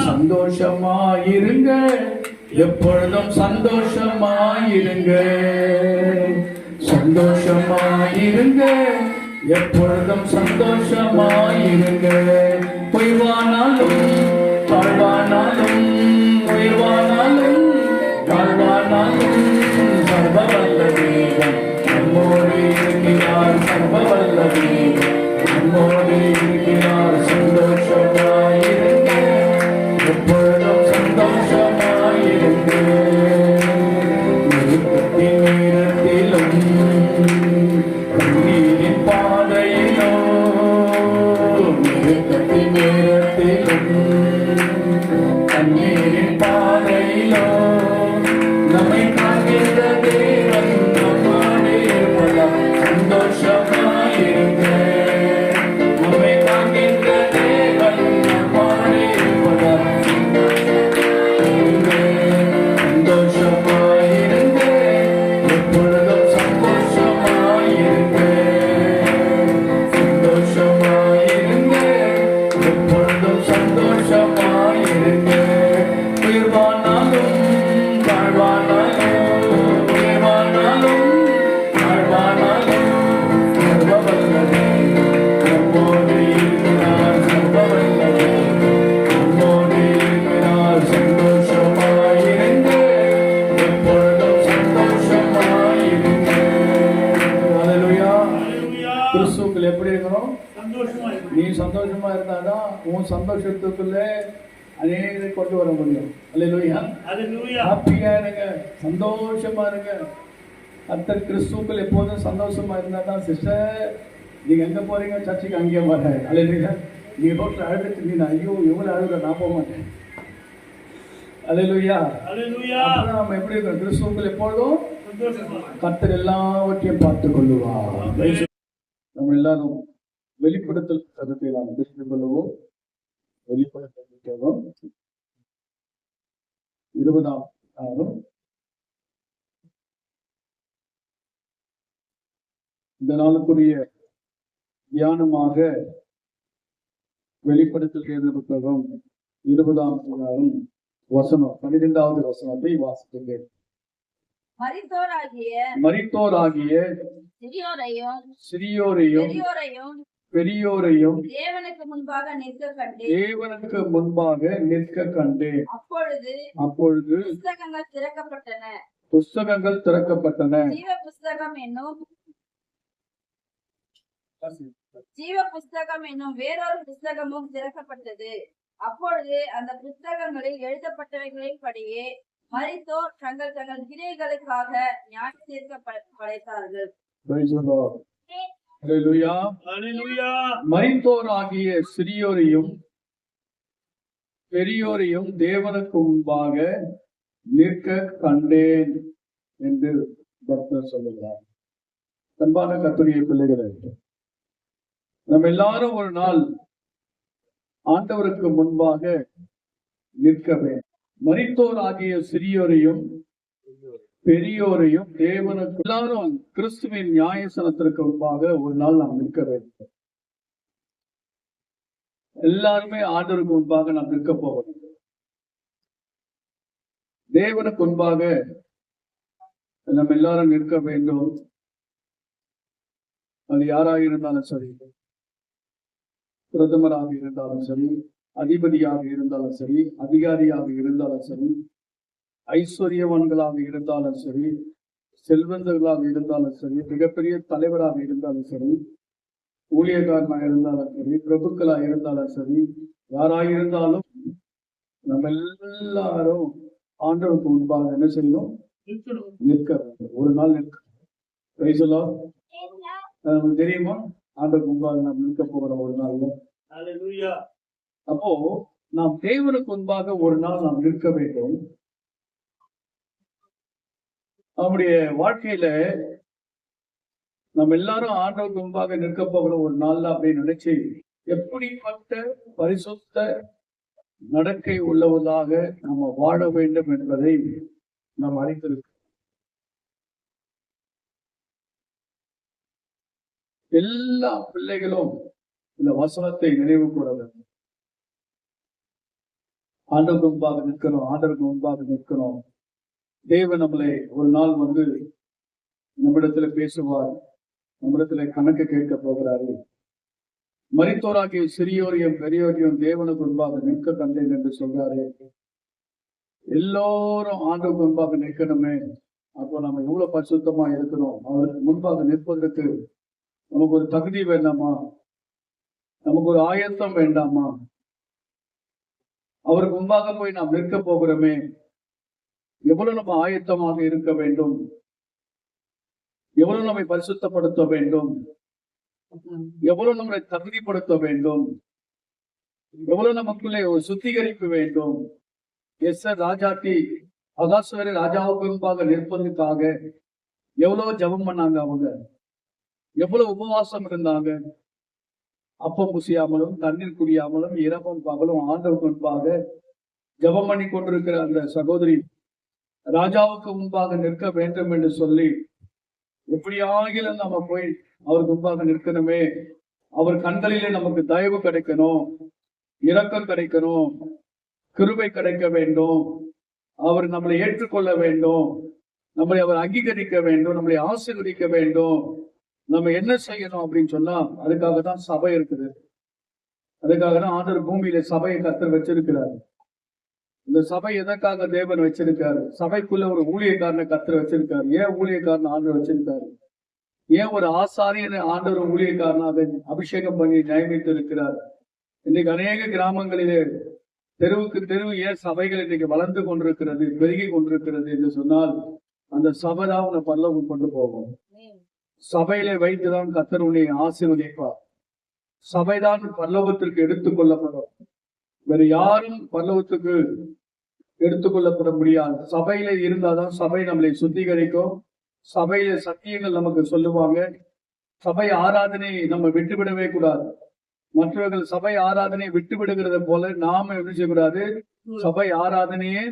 சந்தோஷமாயிருங்க, எப்பொழுதும் சந்தோஷமாயிருங்க. சந்தோஷமாயிருங்க, எப்பொழுதும் சந்தோஷமாயிருங்க. பொய்வானாலும் தாழ்வானாலும், உயர்வானாலும் தாழ்வானாலும், சர்வவல்ல தேவன் நம்மோடு இருக்கிறார். சர்வவல்ல தேவன் நம்மோடு இருக்கிறார். சந்தோஷமாயிருங்க, எப்பொழுதும் சந்தோஷமாயிருங்க. நெருக்கத்தின் நேரத்திலும் கண்ணீரின் பாதையிலோ, நெருக்கத்தின் நேரத்திலும் கண்ணீரின் பாதையிலோ நம்மை காக்கின்ற தேவன் நம்மோடு இருப்பதால் சந்தோஷமாயிருங்க. நம்மை காக்கின்ற தேவன் நம்மோடு இருப்பதால் சந்தோஷமாயிருங்க, எப்பொழுதும் சந்தோஷமாயிருங்க. சந்தோஷமாயிருங்க, எப்பொழுதும் சந்தோஷமாயிருங்க. உயர்வானாலும் தாழ்வானாலும், உயர்வானாலும் தாழ்வானாலும், சர்வவல்ல தேவன் நம்மோடு இருக்கிறார். சர்வவல்ல தேவன் நம்மோடு இருக்கிறார். சந்தோஷமாயிருங்க, எப்பொழுதும் சந்தோஷமாயிருங்க. ஹல்லேலூயா. கிறிஸ்துவுக்குள் எப்படி இருக்கணும்? நீ சந்தோஷமா இருந்தாதான் உன் சந்தோஷத்துக்குள்ள அநேகரை கொண்டு வர முடியும். அல்லேலூயா. ஹாப்பியா இருங்க, சந்தோஷமா இருங்க. கர்த்தர் கிறிஸ்துவுக்குள் எப்போதும் சந்தோஷமா இருந்தாதான் சிஸ்டர் நீங்க எங்க போறீங்க சர்ச்சுக்கு அங்கேயே வர. அல்லேலூயா. நீ ரோட்ல அழுதுட்டு இருந்தீங்க, ஐயோ எவ்வளவு அழுத, நான் போக மாட்டேன். அல்லேலூயா. அப்புறம் நம்ம எப்படி இருக்கோம்? கிறிஸ்துவுக்குள் எப்பொழுதும் கர்த்தர் எல்லாவற்றையும் பார்த்துக் கொள்ளுவார். நம்ம எல்லாரும் வெளிப்படுத்தல் கருத்தை நாம் தெரிந்து கொள்ளவும், வெளிப்படுத்தல் 20ஆம் அதிகாரம் இந்த நாளுக்குரிய தியானமாக வெளிப்படுத்தல் புத்தகம் 20ஆம் அதிகாரம் வசனம் 12வது வசனத்தை வாசிக்கிறேன். மரித்தோராகிய சிறியோரையும் பெரியோரையும் தேவனுக்கு முன்பாக நிற்க கண்டேன். அப்பொழுது புஸ்தகங்கள் திறக்கப்பட்டன. ஜீவ புஸ்தகம் என்னும் வேறொரு புஸ்தகமும் திறக்கப்பட்டது. அப்பொழுது அந்த புஸ்தகங்களில் எழுதப்பட்டவைகளின்படியே மரித்தோர் தங்கள் தங்கள் கிரியைகளுக்காக நியாயம் தீர்க்கப்படைத்தார்கள். மரித்தோராகிய சிறியோரையும் பெரியோரையும் தேவனுக்கு முன்பாக நிற்க கண்டேன் என்று பக்தர் சொல்லுகிறார். அன்பான கர்த்தருடைய பிள்ளைகளே, நம்ம எல்லாரும் ஒரு நாள் ஆண்டவருக்கு முன்பாக நிற்க வேண்டும். மரித்தோராகிய சிறியோரையும் பெரியோரையும் தேவனுக்கு, எல்லாரும் கிறிஸ்துவின் நியாயசனத்திற்கு முன்பாக ஒரு நாள் நாம் நிற்க வேண்டும். எல்லாருமே ஆண்டவருக்கு முன்பாக நாம் நிற்க போகிறோம். தேவனுக்கு முன்பாக நம்ம எல்லாரும் நிற்க வேண்டும். அது யாராக இருந்தாலும் சரி, பிரதமராக இருந்தாலும் சரி, அதிபதியாக இருந்தாலும் சரி, அதிகாரியாக இருந்தாலும் சரி, ஐஸ்வர்யவான்களாக இருந்தாலும் சரி, செல்வந்தர்களாக இருந்தாலும் சரி, மிகப்பெரிய தலைவராக இருந்தாலும் சரி, ஊழியக்காரனாக இருந்தாலும் சரி, பிரபுக்களாக இருந்தாலும் சரி, யாராக இருந்தாலும் நம்ம எல்லாரும் ஆண்டவருக்கு முன்பாக என்ன செய்யணும்? நிற்க வேண்டும். ஒரு நாள் நிற்க. நமக்கு தெரியுமா? ஆண்டவருக்கு முன்பாக நாம் நிற்க போகிறோம் ஒரு நாள்ல. அப்போ நாம் தேவனுக்கு முன்பாக ஒரு நாள் நாம் நிற்க வேண்டும். நம்முடைய வாழ்க்கையில நம்ம எல்லாரும் ஆண்டவருக்கு முன்பாக நிற்க போகிற ஒரு நாள் அப்படின்னு நினைச்சு எப்படிப்பட்ட பரிசுத்த நடக்கை உள்ளவதாக நம்ம வாழ வேண்டும் என்பதை நாம் அறிந்திருக்கிறோம். எல்லா பிள்ளைகளும் இந்த வசனத்தை நினைவு கூற வேண்டும். ஆண்டவருக்கு முன்பாக நிற்கணும், ஆண்டவருக்கு முன்பாக நிற்கணும். தேவன் நம்மளை ஒரு நாள் வந்து நம்மிடத்துல பேசுவார், நம்மிடத்துல கணக்கு கேட்க போகிறாரு. மரித்தோராகிய சிறியோரையும் பெரியோரையும் தேவனுக்கு முன்பாக நிற்க கண்டேன் என்று சொல்றாரு. எல்லோரும் ஆண்டவருக்கு முன்பாக நிற்கணுமே. அப்போ நம்ம எவ்வளவு பரிசுத்தமா இருக்கணும். அவருக்கு முன்பாக நிற்பதற்கு நமக்கு ஒரு தகுதி வேண்டாமா? நமக்கு ஒரு ஆயத்தம் வேண்டாமா? அவருக்கு முன்பாக போய் நாம் நிற்க போகிறோமே, எவ்வளவு நம்ம ஆயத்தமாக இருக்க வேண்டும், எவ்வளவு நம்மை பரிசுத்தப்படுத்த வேண்டும், எவ்வளவு நம்மளை தகுதிப்படுத்த வேண்டும், எவ்வளவு நமக்குள்ளே ஒரு சுத்திகரிப்பு வேண்டும். ராஜாத்தி அகாஸ்வரி ராஜாவுக்கு முன்பாக நிற்பதற்காக எவ்வளவு ஜெபம் பண்ணாங்க, அவங்க எவ்வளவு உபவாசம் இருந்தாங்க. அப்பம் புசியாமலும் தண்ணீர் குடியாமலும் இரவும் பகலும் ஆண்டவருக்கு முன்பாக ஜெபம் பண்ணி கொண்டிருக்கிற அந்த சகோதரி ராஜாவுக்கு முன்பாக நிற்க வேண்டும் என்று சொல்லி, எப்படியாகிலும் நம்ம போய் அவருக்கு முன்பாக நிற்கணுமே. அவர் கண்களிலே நமக்கு தயவு கிடைக்கணும், இரக்கம் கிடைக்கணும், கிருபை கிடைக்க வேண்டும், அவர் நம்மளை ஏற்றுக்கொள்ள வேண்டும், நம்மளை அவர் அங்கீகரிக்க வேண்டும், நம்மளை ஆசீர்வதிக்க வேண்டும். நம்ம என்ன செய்யணும் அப்படின்னு சொன்னா, அதுக்காக தான் சபை இருக்குது. அதுக்காக தான் ஆண்டவர் பூமியில சபையை கர்த்தர் வச்சிருக்கிறார். இந்த சபை எதற்காக தேவன் வச்சிருக்காரு? சபைக்குள்ள ஒரு ஊழியக்காரனை கர்த்தர் வச்சிருக்காரு. ஏன் ஊழியக்காரன் ஆண்டவர் வச்சிருக்காரு? ஏன் ஒரு ஆசாரியனை ஆண்டவர் ஊழியக்காரனாக அபிஷேகம் பண்ணி நியமித்து இருக்கிறார்? இன்னைக்கு அநேக கிராமங்களிலே தெருவுக்கு தெருவு ஏன் சபைகள் இன்னைக்கு வளர்ந்து கொண்டிருக்கிறது, பெருகி கொண்டிருக்கிறது என்று சொன்னால், அந்த சபை தான் உன்னை பரலோகம் கொண்டு போகும். சபையிலே வைத்துதான் கர்த்தர் உன்னை ஆசீர்வதிப்பார். சபைதான் பரலோகத்திற்கு எடுத்துக் கொள்ளப்படும். வேற யாரும் பரலோகத்துக்கு எடுத்துக்கொள்ளப்பட முடியாது. சபையில இருந்தாதான் சபை நம்மளை சுத்திகரிக்கும். சபையில சத்தியங்கள் நமக்கு சொல்லுவாங்க. சபை ஆராதனை நம்ம விட்டுவிடவே கூடாது. மற்றவர்கள் சபை ஆராதனையை விட்டு விடுகிறத போல நாம எப்படி செய்யக்கூடாது? சபை ஆராதனையே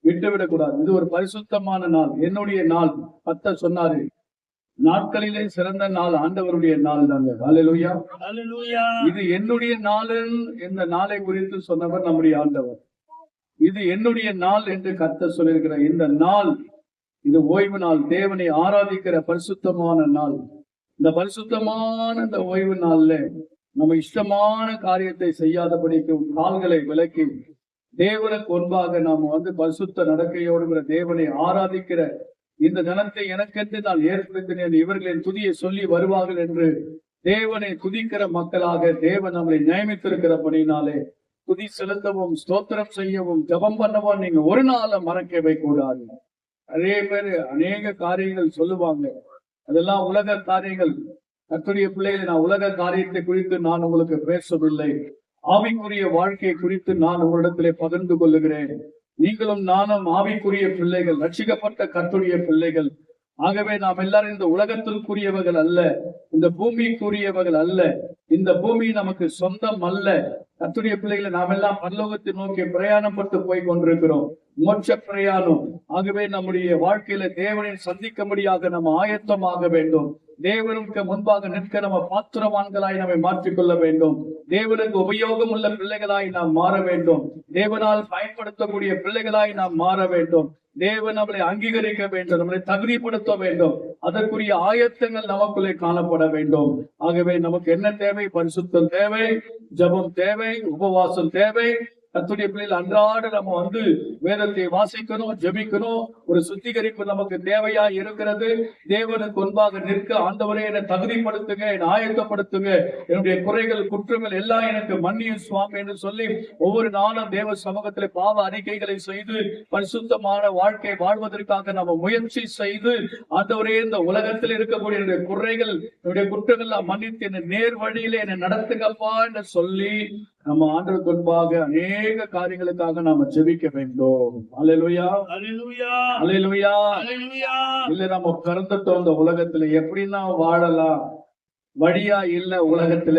விட்டுவிடக்கூடாது. இது ஒரு பரிசுத்தமான நாள், என்னுடைய நாள். கர்த்தர் சொன்னாரு, நாட்களிலே சிறந்த நாள் ஆண்டவருடைய நாள் தாங்க. அல்லேலூயா, அல்லேலூயா. இது என்னுடைய நாள். இந்த நாளை குறித்து சொன்னவர் நம்முடைய ஆண்டவர். இது என்னுடைய நாள் என்று கர்த்தர் சொல்லியிருக்கிற இந்த நாள், இது ஓய்வு நாள், தேவனை ஆராதிக்கிற பரிசுத்தமான நாள். இந்த பரிசுத்தமான இந்த ஓய்வு நாள்ல நம்ம இஷ்டமான காரியத்தை செய்யாதபடிக்கு கால்களை விலக்கி தேவனுக்கு முன்பாக நாம் வந்து பரிசுத்த நடக்கையோடு தேவனை ஆராதிக்கிற இந்த தினத்தை எனக்கென்று நான் ஏற்படுத்தினேன், இவர்களின் துதியை சொல்லி வருவார்கள் என்று தேவனை துதிக்கிற மக்களாக தேவன் நம்மளை நியமித்திருக்கிறபடினாலே துதி செலுத்தவும் ஸ்தோத்திரம் செய்யவும் ஜெபம் பண்ணவும் நீங்க ஒரு நாளை மறக்கவே கூடாது. அதே பேரு அநேக காரியங்கள் சொல்லுவாங்க, அதெல்லாம் உலக காரியங்கள். கர்த்தருடைய பிள்ளைகளை, நான் உலக காரியத்தை குறித்து நான் உங்களுக்கு பேசவில்லை, ஆவிக்குரிய வாழ்க்கையை குறித்து நான் உங்களிடத்திலே பகிர்ந்து கொள்ளுகிறேன். நீங்களும் நானும் ஆவிக்குரிய பிள்ளைகள், ரட்சிக்கப்பட்ட கர்த்தருடைய பிள்ளைகள். ஆகவே நாம் எல்லாரும் இந்த உலகத்திற்குரியவர்கள் அல்ல, இந்த பூமிக்குரியவர்கள் அல்ல. இந்த பூமி நமக்கு சொந்தம் அல்ல. கர்த்தருடைய பிள்ளைகளை, நாம் எல்லாம் பரலோகத்தை நோக்கி பிரயாணப்பட்டு போய் கொண்டிருக்கிறோம், மோட்ச பிரயாணம். ஆகவே நம்முடைய வாழ்க்கையில தேவனை சந்திக்கும்படியாக நம்ம ஆயத்தமாக வேண்டும். தேவனுக்கு முன்பாக நிற்க நம்ம பாத்திரவான்களாய் நம்மை மாற்றிக்கொள்ள வேண்டும். தேவனுக்கு உபயோகம் உள்ள பிள்ளைகளாய் நாம் மாற வேண்டும். தேவனால் பயன்படுத்தக்கூடிய பிள்ளைகளாய் நாம் மாற வேண்டும். தேவன் நம்மளை அங்கீகரிக்க வேண்டும், நம்மளை தகுதிப்படுத்த வேண்டும். அதற்குரிய ஆயத்தங்கள் நமக்குள்ளே காணப்பட வேண்டும். ஆகவே நமக்கு என்ன தேவை? பரிசுத்தம் தேவை, ஜெபம் தேவை, உபவாசம் தேவை. கர்த்தருடைய பிள்ளைகள் அன்றாட நம்ம வந்து வேதத்தை வாசிக்கணும், ஜெபிக்கணும். ஒரு சுத்திகரிப்பு நமக்கு தேவையா இருக்கிறது. தேவனுக்கு முன்பாக நிற்க, ஆண்டவரே என்னை தகுதிப்படுத்துங்க, என்னை ஆயத்தப்படுத்துங்க, என்னுடைய குறைகள் குற்றங்கள் எல்லாம் எனக்கு மன்னியும் சுவாமி என்று சொல்லி ஒவ்வொரு நாளும் தேவ சமூகத்திலே பாவ அறிக்கைகளை செய்து பரிசுத்தமான வாழ்க்கை வாழ்வதற்காக நம்ம முயற்சி செய்து, ஆண்டவரே இந்த உலகத்தில் இருக்கக்கூடிய என்னுடைய குறைகள், என்னுடைய குற்றங்கள் மன்னித்து என்னை நேர் வழியிலே என்னை நடத்துங்கப்பா என்று சொல்லி நம்ம ஆண்டவருக்கு முன்பாக அநேக காரியங்களுக்காக நாம ஜெபிக்க வேண்டும். அல்லேலூயா, அல்லேலூயா, அல்லேலூயா, அல்லேலூயா. இல்ல நம்ம பிறந்துட்டோம் இந்த உலகத்துல, எப்படின்னா வாழலாம், வழியா இல்ல உலகத்துல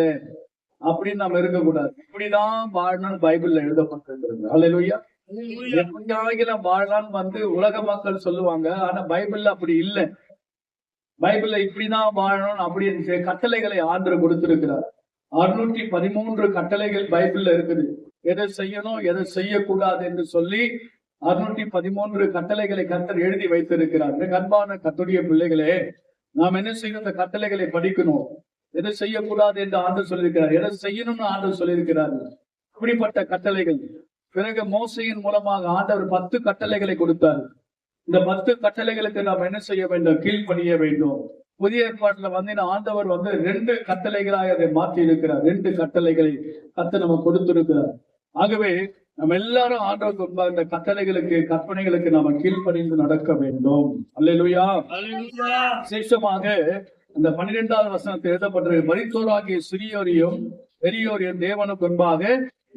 அப்படின்னு நம்ம இருக்கக்கூடாது. இப்படிதான் வாழணும்னு பைபிள்ல எழுதப்பட்டிருக்கிறது. அல்லேலூயா. எப்படியாகிலும் வாழலான்னு வந்து உலக மக்கள் சொல்லுவாங்க, ஆனா பைபிள்ல அப்படி இல்லை. பைபிள்ல இப்படிதான் வாழணும் அப்படின்னு கட்டளைகளை ஆண்டவர் கொடுத்திருக்கிறார். 613 கட்டளைகள் பைபிள்ல இருக்குது. எதை செய்யணும் எதை செய்யக்கூடாது என்று சொல்லி 613 கட்டளைகளை கர்த்தர் எழுதி வைத்திருக்கிறார். அன்பான கர்த்தருடைய பிள்ளைகளே, நாம் என்ன செய்யணும்? இந்த கட்டளைகளை படிக்கணும். எதை செய்யக்கூடாது என்று ஆண்டவர் சொல்லியிருக்கிறார், எதை செய்யணும்னு ஆண்டவர் சொல்லியிருக்கிறார். இப்படிப்பட்ட கட்டளைகள். பிறகு மோசையின் மூலமாக ஆண்டவர் 10 கட்டளைகளை கொடுத்தார். இந்த 10 கட்டளைகளுக்கு நாம் என்ன செய்ய வேண்டும்? கீழ்ப்படிய வேண்டும். புதிய ஏற்பாட்டுல ஆண்டவர் 2 கட்டளைகளாக அதை மாற்றி இருக்கிறார். 2 கட்டளைகளை கர்த்தர் நம்ம கொடுத்திருக்கிறார். ஆகவே நம்ம எல்லாரும் ஆண்டவருக்கு முன்பாக இந்த கட்டளைகளுக்கு கற்பனைகளுக்கு நாம கீழ்ப்படிந்து நடக்க வேண்டும். அல்லேலூயா. விசேஷமாக அந்த 12வது வசனத்தில் எழுதப்பட்டிருக்க, மரித்தோராகிய சிறியோரையும் பெரியோரையும் தேவனுக்கு முன்பாக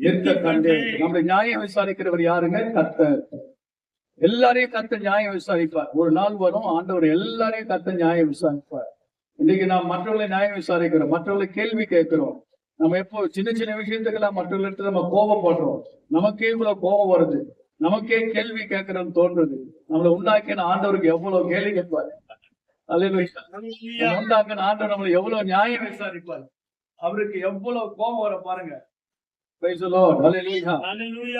இருக்க கண்டு. நம்முடைய நியாயம் விசாரிக்கிறவர் யாருங்க? கர்த்தர். எல்லாரையும் கர்த்தர் நியாயம் விசாரிப்பார். ஒரு நாள் வரும், ஆண்டவர் எல்லாரையும் கர்த்தர் நியாயம் விசாரிப்பார். இன்னைக்கு நாம் மற்றவர்களை நியாயம் விசாரிக்கிறோம், மற்றவர்களை கேள்வி கேட்கிறோம். நம்ம எப்போ சின்ன சின்ன விஷயத்துக்கெல்லாம் மற்றவர்களிடத்துல நம்ம கோபப்படுறோம். நமக்கே இவ்வளவு கோபம் வருது, நமக்கே கேள்வி கேட்கறோம்னு தோன்றுது. நம்மளை உண்டாக்கின ஆண்டவருக்கு எவ்வளவு கேள்வி கேட்பாரு. உண்டாக்கின ஆண்டவர் நம்மளை எவ்வளவு நியாயம் விசாரிப்பார். அவருக்கு எவ்வளவு கோபம் வர பாருங்க.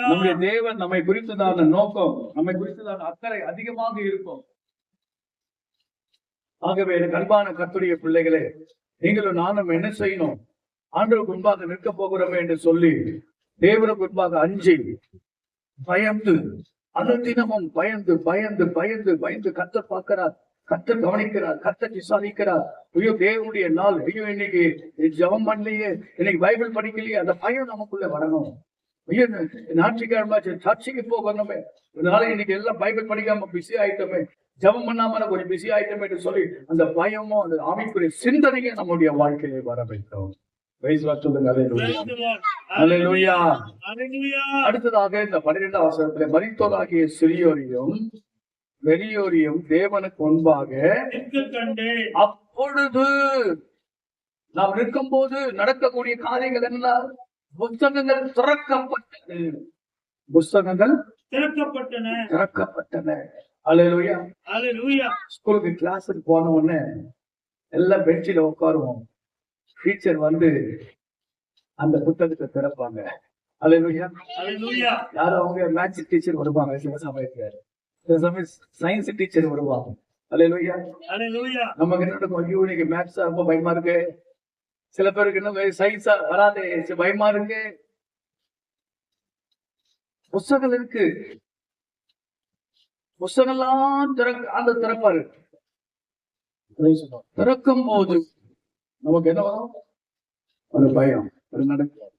நம்முடைய தேவன் நம்மை குறித்ததான நோக்கம், நம்மை குறித்ததான அக்கறை அதிகமாக இருக்கும். ஆகவே எனக்கு அன்பான கர்த்தருடைய பிள்ளைகளே, நீங்களும் நானும் என்ன செய்யணும்? ஆண்டவருக்கு முன்பாக நிற்க போகிறோமே என்று சொல்லி தேவனுக்கு முன்பாக அஞ்சி பயந்து, அனுதினமும் பயந்து பயந்து பயந்து பயந்து கர்த்தர் பார்க்கிறார், கர்த்தர் கவனிக்கிறார், கர்த்தர் விசாரிக்கிறார். ஐயோ தேவனுடைய நாள், ஐயோ இன்னைக்கு ஜெபம் பண்ணலையே, இன்னைக்கு பைபிள் படிக்கலையே, அந்த பயம் நமக்குள்ள வரணும். ஐயோ ஞாயிற்றுக்கிழமை சர்ச்சைக்கு போகணுமே, இதனால இன்னைக்கு எல்லாம் பைபிள் படிக்காம பிஸி ஆயிட்டோமே, ஜெபம் பண்ணாம கொஞ்சம் பிஸி ஆயிட்டோமே என்று சொல்லி அந்த பயமும் அந்த ஆவிக்குரிய சிந்தனையும் நம்முடைய வாழ்க்கையிலே வர வைத்தோம். அடுத்ததாக இந்த 12வது வசனத்திலே, மரித்தோராகிய சிறியோரையும் பெரியோரையும் தேவனுக்கு முன்பாக அப்பொழுது நாம் இருக்கும் போது நடக்கக்கூடிய காரியங்கள் என்ன? புத்தகங்கள் திறக்கப்பட்டது. புத்தகங்கள் திறக்கப்பட்டன. அல்லேலூயா. அல்லேலூயா. ஸ்கூலுக்கு கிளாஸுக்கு போன உடனே எல்லாம் பெஞ்சில உட்காருவோம். டீச்சர் அந்த புத்தகத்தை திறப்பாங்க. அல்லேலூயா. அல்லேலூயா. யாரும் அவங்க மேத்ஸ் டீச்சர் வருவாங்க, சில சமயத்துல சில சமயம் சயின்ஸ் டீச்சர் வருவாங்க. அல்லேலூயா. அல்லேலூயா. நமக்கு என்ன இருக்கும்? ஐயோ இன்னைக்கு மேத்ஸ் ரொம்ப பயமா இருக்கு. சில பேருக்கு இன்னும் சயின்ஸா வராது, பயமா இருக்கு. புத்தகம் இருக்கு, புத்தகம்லாம் திறப்பாரு. திறக்கும் போது நமக்கு என்ன வரும்? ஒரு பயம், ஒரு நடக்கும்.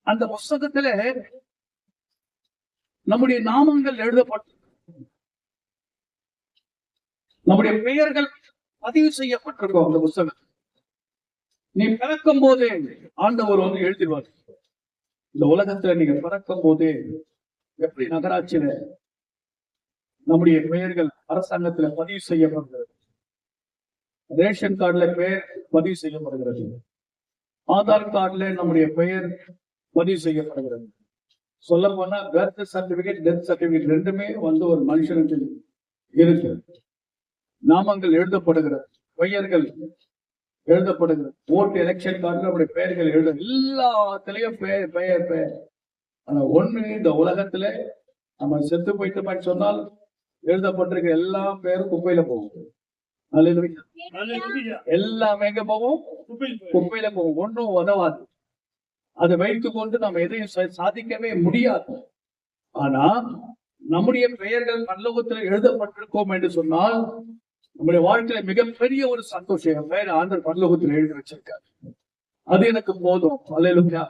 அந்த புஸ்தகத்துல நம்முடைய நாமங்கள் எழுதப்பட்டு, நம்முடைய பெயர்கள் பதிவு செய்யப்பட்டிருக்கும். அந்த புஸ்தகம் நீ பிறக்கும் போதே ஆண்டவர் எழுதிடுவார். இந்த உலகத்துல நீங்க பிறக்கும் போதே எப்படி நகராட்சியில நம்முடைய பெயர்கள் அரசாங்கத்துல பதிவு செய்யப்படுகிறது, ரேஷன் கார்டுல பெயர் பதிவு செய்யப்படுகிறது, ஆதார் கார்டுல நம்முடைய பெயர் பதிவு செய்யப்படுகிறது. சொல்ல போனா பர்த் சர்டிபிகேட், டெத் சர்டிபிகேட் ரெண்டுமே ஒரு மனுஷனுக்கு இருக்கு. நாமங்கள் எழுதப்படுகிறது, பெயர்கள் எழுதப்படுகிறது. ஓட்டு எலெக்ஷன் கார்டுல நம்முடைய பெயர்கள் எல்லாத்திலையும் பெயர். ஆனா ஒண்ணு, இந்த உலகத்துல நம்ம செத்து போயிட்டோம்னு சொன்னால் எழுதப்பட்டிருக்க எல்லா பேரும் குப்பையில போகும். எல்லாமே எங்க போகும்? குப்பையில போகும். ஒன்றும் உதவாது. அதை வைத்துக் கொண்டு நம்ம எதையும் சாதிக்கவே முடியாது. ஆனா நம்முடைய பெயர்கள் பரலோகத்தில் எழுதப்பட்டிருக்கோம் என்று சொன்னால் நம்முடைய வாழ்க்கையில மிகப்பெரிய ஒரு சந்தோஷம். பெயர் ஆண்டவர் பரலோகத்தில் எழுதி வச்சிருக்காரு, அது எனக்கு போதும். அல்லேலூயா.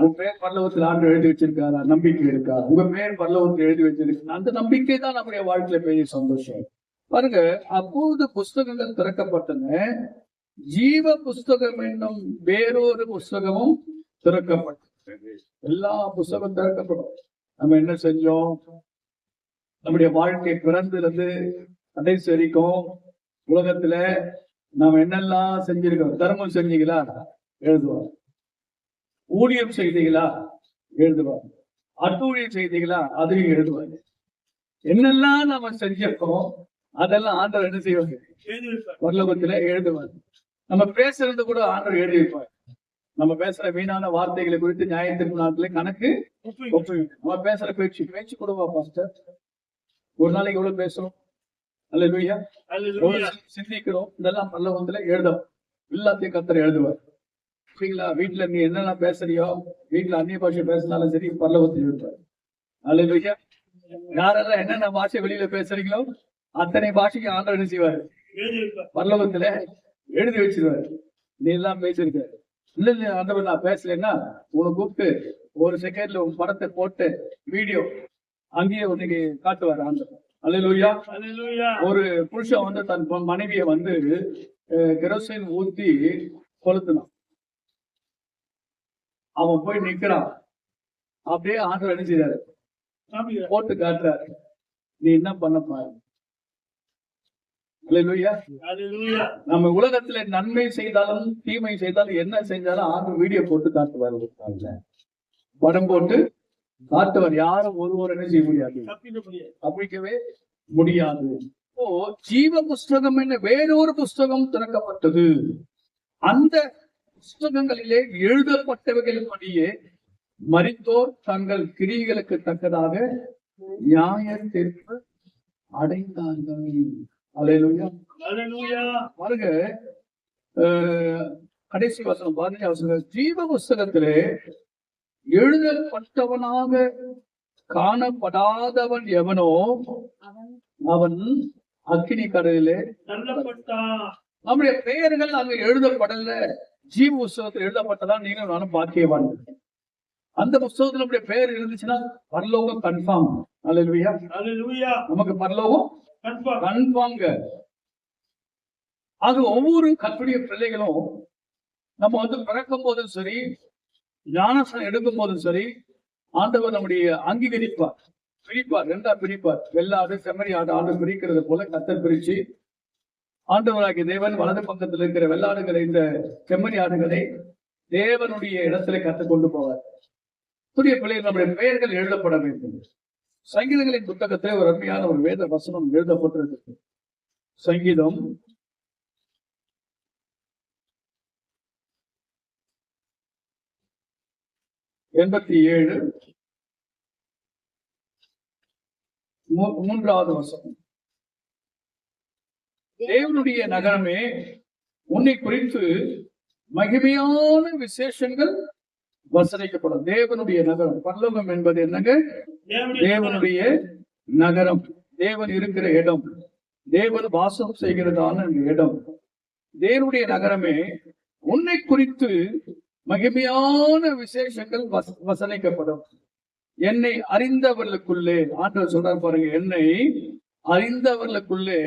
உங்க பெயர் பரலோகத்தில் ஆண்டவர் எழுதி வச்சிருக்காரா? நம்பிக்கை இருக்கா? உங்க பெயர் பரலோகத்தில் எழுதி வச்சிருக்கு, அந்த நம்பிக்கை தான் நம்முடைய வாழ்க்கையில பெரிய சந்தோஷம். பாருங்க, அப்போது புஸ்தகங்கள் திறக்கப்பட்டன, ஜீவ புஸ்தகம் என்னும் வேறொரு புஸ்தகமும் திறக்கப்பட்டது. எல்லா புஸ்தகம் திறக்கப்படும். நம்ம என்ன செஞ்சோம்? நம்முடைய வாழ்க்கை பிறந்திலிருந்து கடைசி வரைக்கும் உலகத்துல நாம என்னெல்லாம் செஞ்சிருக்கோம்? தர்மம் செஞ்சீங்களா? எழுதுவோம். ஊழியம் செய்தீங்களா? எழுதுவோம். அட்டூழியம் செய்தீங்களா? அதையும் எழுதுவாங்க. என்னெல்லாம் நாம செஞ்சிருக்கோம் அதெல்லாம் ஆண்டவர் என்ன செய்வாங்க? பரலோகத்துல எழுதுவாங்க. நம்ம பேசுறது கூட ஆண்டவர் எழுதி வைப்பாங்க. நம்ம பேசுற வீணான வார்த்தைகளை குறித்து நியாயத்திற்கு நாட்களே கணக்கு ஒப்புவிக்கும். நம்ம பேசுற பேச்சு கொடுவா பாஸ்டர். ஒரு நாளைக்கு எவ்வளவு பேசுறோம்? அல்லேலூயா. சிந்திக்கிறோம். இதெல்லாம் பரலோகத்துல எழுதும். எல்லாத்தையும் கர்த்தர் எழுதுவார். சரிங்களா? வீட்டுல நீ என்னென்ன பேசுறியோ, வீட்டுல அந்நிய பாஷை பேசினாலும் சரி, பரலோகத்தில் எழுதுவார். அல்லேலூயா. யாரெல்லாம் என்னென்ன பாஷை வெளியில பேசுறீங்களோ அத்தனை பாஷைக்கு ஆண்டவர் என்ன செய்வாரு? பரலோகத்துல எழுதி வச்சிருவாரு. நீ எல்லாம் பேசிருக்க. இல்ல ஆண்டவர் நான் பேசலன்னா உங்களை கூப்பிட்டு ஒரு செகண்ட்ல உங்க படத்தை போட்டு வீடியோ அங்கேயே உனக்கு காட்டுவாரு ஆண்டவர். அல்லேலூயா. ஒரு புருஷன் வந்து தன் மனைவியை வந்து கெரோசின் ஊத்தி கொளுத்தினான். அவன் போய் நிக்கிறான். அப்படியே ஆண்டவர் என்ன செய்றாரு? போட்டு காட்டுறாரு. நீ என்ன பண்ண பாரு. அல்லேலூயா. நம்ம உலகத்துல நன்மை செய்தாலும் தீமை செய்தாலும் என்ன செஞ்சாலும் ஆண்டவர் வீடியோ போட்டு காட்டுவார். படம் போட்டு காட்டுவார். யாரும் ஒருவர் என்ன செய்ய முடியாது, தப்பிக்கவே முடியாது. இப்போ ஜீவ புஸ்தகம் என்ன வேறொரு புஸ்தகம் திறக்கப்பட்டது. அந்த புஸ்தகங்களிலே எழுதப்பட்டவைகளின்படியே மரித்தோர் தங்கள் கிரியைகளுக்கு தக்கதாக நியாய தீர்ப்பு அடைந்தார்கள். அல்லேலூயா. பாருங்க, கடைசி வசனம் 15 வசனம். ஜீவ புஸ்தகத்திலே எழுதப்பட்டவனாக காணப்படாதவன் எவனோ அவன் அக்கினி கடலிலே தள்ளப்பட்டான். நம்முடைய பெயர்கள் அங்க எழுதப்படல. ஜீவ புஸ்தகத்தில் எழுதப்பட்டதா நீங்க நானும் பாக்கியவான். அந்த புஸ்தகத்துல நம்முடைய பெயர் இருந்துச்சுன்னா பரலோகம் கன்ஃபார்ம். அல்லேலூயா. நமக்கு பரலோகம் கன்ஃபார்ம்ங்க. ஆக ஒவ்வொரு கர்த்தருடைய பிள்ளைகளும் நம்ம வந்து பிறக்கும் போதும் சரி, ஞானஸ்நானம் எடுக்கும் போதும் சரி, ஆண்டவர் நம்முடைய அங்கீகரிப்பார், பிரிப்பார். ரெண்டா பிரிப்பார். வெள்ளாடு செம்மறி ஆடு. ஆண்டு பிரிக்கிறது போல கர்த்தர் பிரிச்சு ஆண்டவராகிய தேவன் வலது பக்கத்தில் இருக்கிற வெள்ளாடுகளை, இந்த செம்மறி ஆடுகளை தேவனுடைய இடத்துல கற்றுக் கொண்டு போவார். புதிய பிள்ளைகள் நம்முடைய பெயர்கள் எழுதப்பட வேண்டும். சங்கீதங்களின் புத்தகத்திலே ஒரு அருமையான ஒரு வேத வசனம் எழுதப்பட்டிருக்கு. சங்கீதம் 87 3வது வசனம். தேவனுடைய நகரமே, உன்னை குறித்து மகிமையான விசேஷங்கள் வசனிக்கப்படும். தேவனுடைய நகரம், பரலோகம் என்பது என்னங்க? தேவனுடைய நகரம், தேவன் இருக்கிற இடம், தேவன் வாசம் செய்கிறதான இடம். தேவனுடைய நகரமே, உன்னை குறித்து மகிமையான விசேஷங்கள் வசனிக்கப்படும். என்னை அறிந்தவர்களுக்குள்ளே, ஆண்டவர் சொல்றார் பாருங்க, என்னை அறிந்தவர்களுக்குள்ளே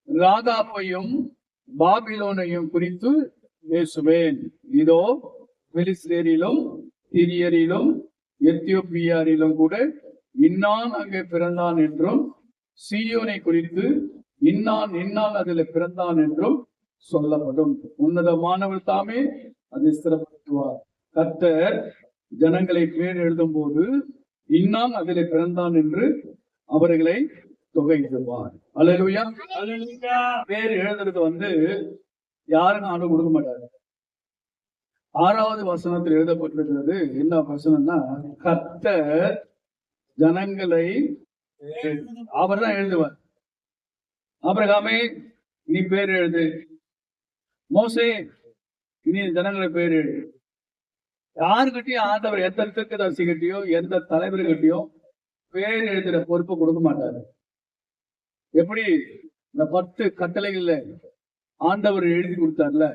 ராகாபையும் பாபிலோனையும் குறித்து பேசுவேன். இதோ பெலிஸ்தேரிலும் திரியரிலும் எத்தியோப்பியாரிலும் கூட இன்னான் அங்கே பிறந்தான் என்றும், சீயோனை குறித்து இன்னான் இன்னான் அதில் பிறந்தான் என்றும் சொல்லப்படும். உன்னதமானவர் தாமே அதை ஸ்திரப்படுத்துவார். கர்த்தர் ஜனங்களை பேர் எழுதும் போது இன்னான் அதில் பிறந்தான் என்று அவர்களை தொகையிடுவார். அல்லேலூயா. பேர் எழுதுறது வந்து யாரும் ஆண்டு கொடுக்க மாட்டாரு. 6வது வசனத்தில் எழுதப்பட்டிருக்கிறது. என்ன வசனம்னா, கர்த்தர் ஜனங்களை அவர் தான் எழுதுவார். ஆபிரகாமே நீ பேர் எழுது, மோசே இனி ஜனங்களை பேர் எழுது. யாருக்கிட்டையும் ஆண்டவர் எந்த தீர்க்கதரிசிகிட்டயோ எந்த தலைவர்கிட்டயோ பேர் எழுதுற பொறுப்பை கொடுக்க மாட்டாரு. எப்படி இந்த 10 கட்டளைகள்ல ஆண்டவர் எழுதி கொடுத்தார்ல,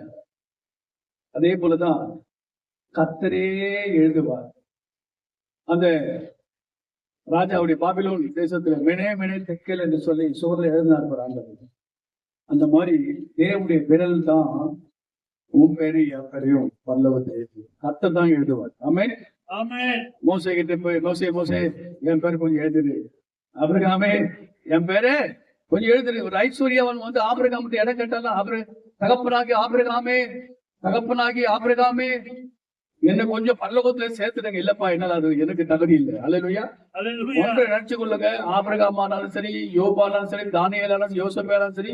அதே போலதான் கர்த்தரே எழுதுவார். அந்த ராஜாவுடைய பாபிலோன் தேசத்துல மெனே தெக்கல் என்று சொல்லி சுவரில் எழுதினார் ஆண்டவர். அந்த மாதிரி தேவனுடைய விரல் தான் உன் பேரு என் பேரையும் பல்லவத்தை கர்த்தர் தான் எழுதுவார். ஆமென். மோசே கிட்ட போய் மோசே என் பேரு கொஞ்சம் எழுதுது. ஆபிரகாமே என் பேரு கொஞ்சம் எழுதுரு. ஒரு ஐஸ்வர்யவன் வந்து ஆபிரகாமுக்கு இடம் கேட்டாலும் தகப்பனாகி ஆபிரகாமே என்ன கொஞ்சம் பரலோகத்துல சேர்த்துடுங்க. இல்லப்பா என்னால அது எனக்கு தகுதி இல்லை. அல்லேலூயா. ஒன்றை நினைச்சு கொள்ளுங்க. ஆபிரகாமானாலும் சரி, யோபானாலும் சரி, தானியேலாலும் யோசேப்பானாலும் சரி,